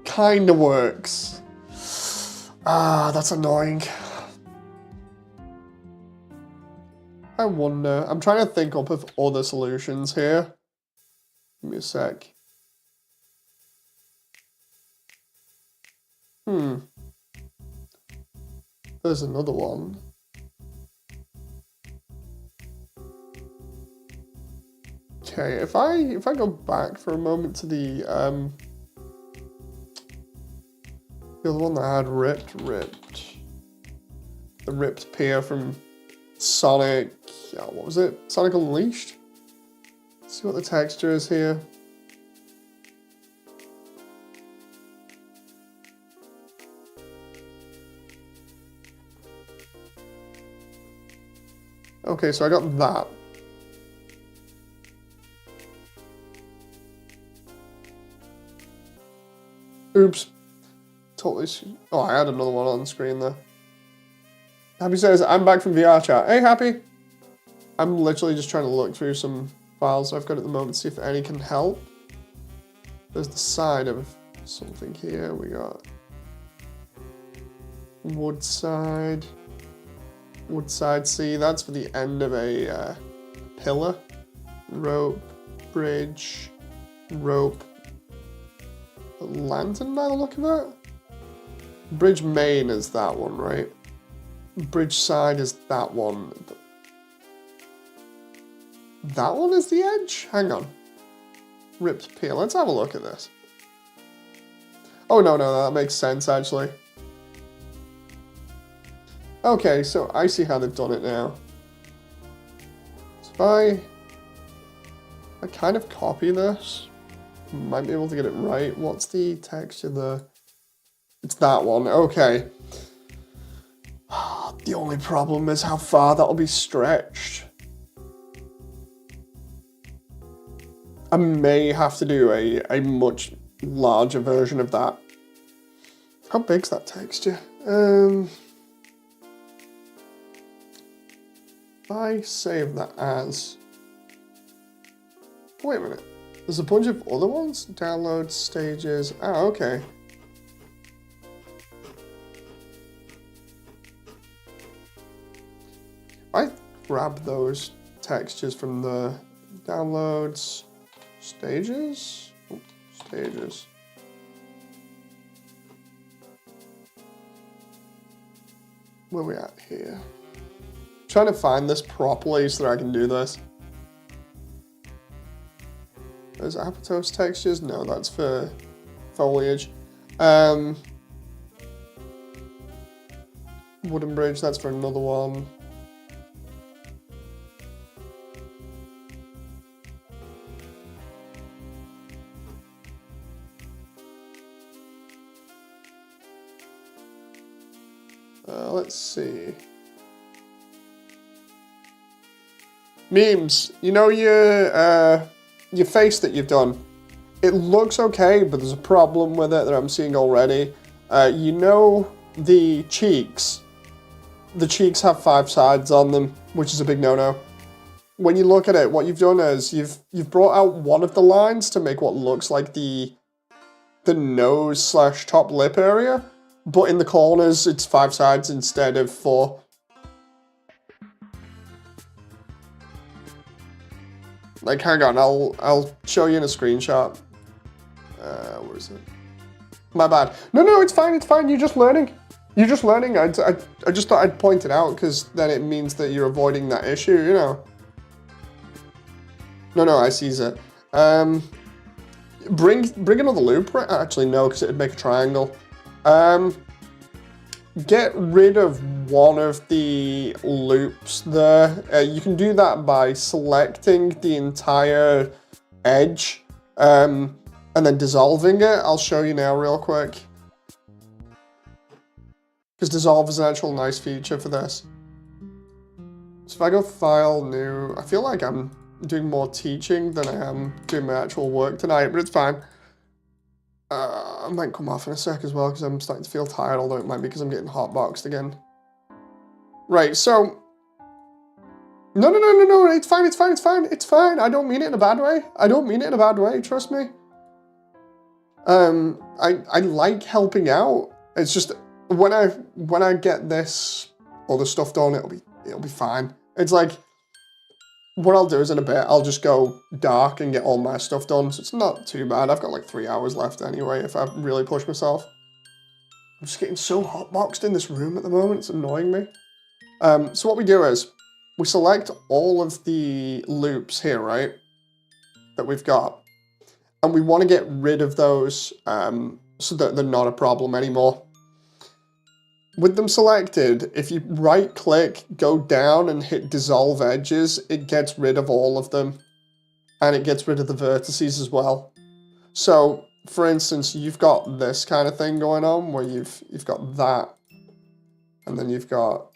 Kinda works. Ah, that's annoying. I wonder. I'm trying to think up of other solutions here. Give me a sec. There's another one. Okay, if I go back for a moment to the other one that I had ripped. The ripped pier from Sonic, what was it? Sonic Unleashed? Let's see what the texture is here. Okay, so I got that. Oops. Totally. Oh, I had another one on the screen there. Happy says, I'm back from VR chat. Hey, Happy. I'm literally just trying to look through some files I've got at the moment to see if any can help. There's the side of something here. We got wood side. Wood side C, that's for the end of a pillar. Rope, bridge, rope. A lantern by the look of it? Bridge main is that one, right? Bridge side is that one. That one is the edge? Hang on. Ripped pier. Let's have a look at this. Oh, no, that makes sense, actually. Okay, so I see how they've done it now. So if I kind of copy this, might be able to get it right. What's the texture there? It's that one. Okay. The only problem is how far that'll be stretched. I may have to do a much larger version of that. How big's that texture? if I save that as... Wait a minute. There's a bunch of other ones? Download stages. Ah, okay. I grab those textures from the downloads stages. Oh, stages. Where are we at here? I'm trying to find this properly so that I can do this. Those apoptose textures? No, that's for foliage. Wooden bridge, that's for another one. Let's see. Memes, you know your face that you've done? It looks okay, but there's a problem with it that I'm seeing already. You know the cheeks? The cheeks have 5 sides on them, which is a big no-no. When you look at it, what you've done is you've brought out one of the lines to make what looks like the nose / top lip area, but in the corners it's 5 sides instead of 4. Like, hang on, I'll show you in a screenshot. Where is it? My bad. No, it's fine, You're just learning. You're just learning. I just thought I'd point it out because then it means that you're avoiding that issue, you know. No, I sees it. Bring another loop. Actually, no, because it'd make a triangle. Get rid of one of the loops there. You can do that by selecting the entire edge and then dissolving it. I'll show you now real quick. Because dissolve is an actual nice feature for this. So if I go file, new, I feel like I'm doing more teaching than I am doing my actual work tonight, but it's fine. I might come off in a sec as well because I'm starting to feel tired, although it might be because I'm getting hotboxed again. Right, so... No, it's fine. I don't mean it in a bad way. Trust me. I like helping out. It's just, when I get this other stuff done, it'll be fine. It's like, what I'll do is in a bit, I'll just go dark and get all my stuff done. So it's not too bad. I've got like 3 hours left anyway if I really push myself. I'm just getting so hotboxed in this room at the moment. It's annoying me. So what we do is we select all of the loops here, right? That we've got. And we want to get rid of those so that they're not a problem anymore. With them selected, if you right click, go down and hit dissolve edges, it gets rid of all of them. And it gets rid of the vertices as well. So, for instance, you've got this kind of thing going on where you've got that. And then you've got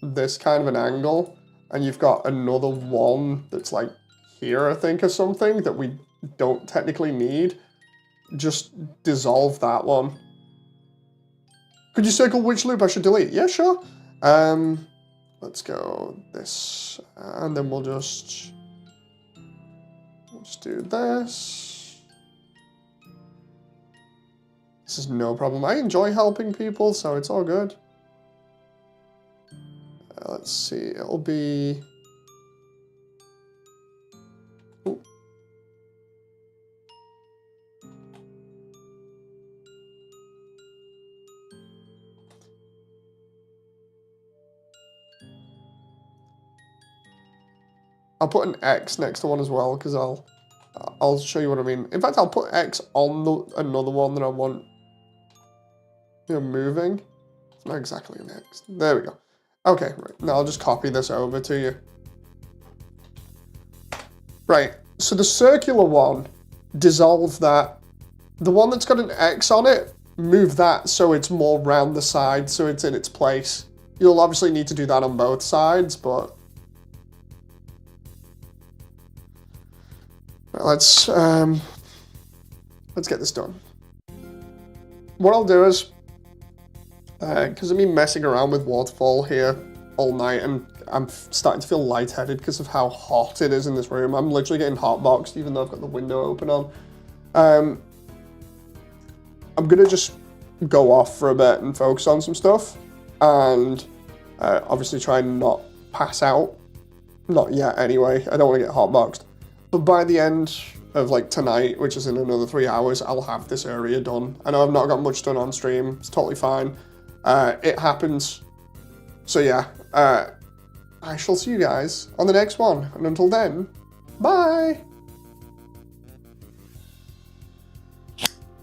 this kind of an angle. And you've got another one that's like here, I think, or something that we don't technically need. Just dissolve that one. Could you circle which loop I should delete? Yeah, sure. Let's go this, and then we'll just do this. This is no problem. I enjoy helping people, so it's all good. Let's see, it'll be... Ooh. I'll put an X next to one as well, because I'll show you what I mean. In fact, I'll put X on another one that I want, you know, moving. It's not exactly an X. There we go. Okay, right. Now I'll just copy this over to you. Right, so the circular one, dissolve that. The one that's got an X on it, move that so it's more round the side, so it's in its place. You'll obviously need to do that on both sides, but... Let's get this done. What I'll do is, because I've been messing around with Waterfall here all night, and I'm starting to feel lightheaded because of how hot it is in this room. I'm literally getting hotboxed even though I've got the window open on. I'm gonna just go off for a bit and focus on some stuff, and obviously try and not pass out. Not yet anyway, I don't want to get hotboxed. But by the end of like tonight, which is in another 3 hours, I'll have this area done. I know I've not got much done on stream, it's totally fine. It happens. So yeah, I shall see you guys on the next one. And until then, bye!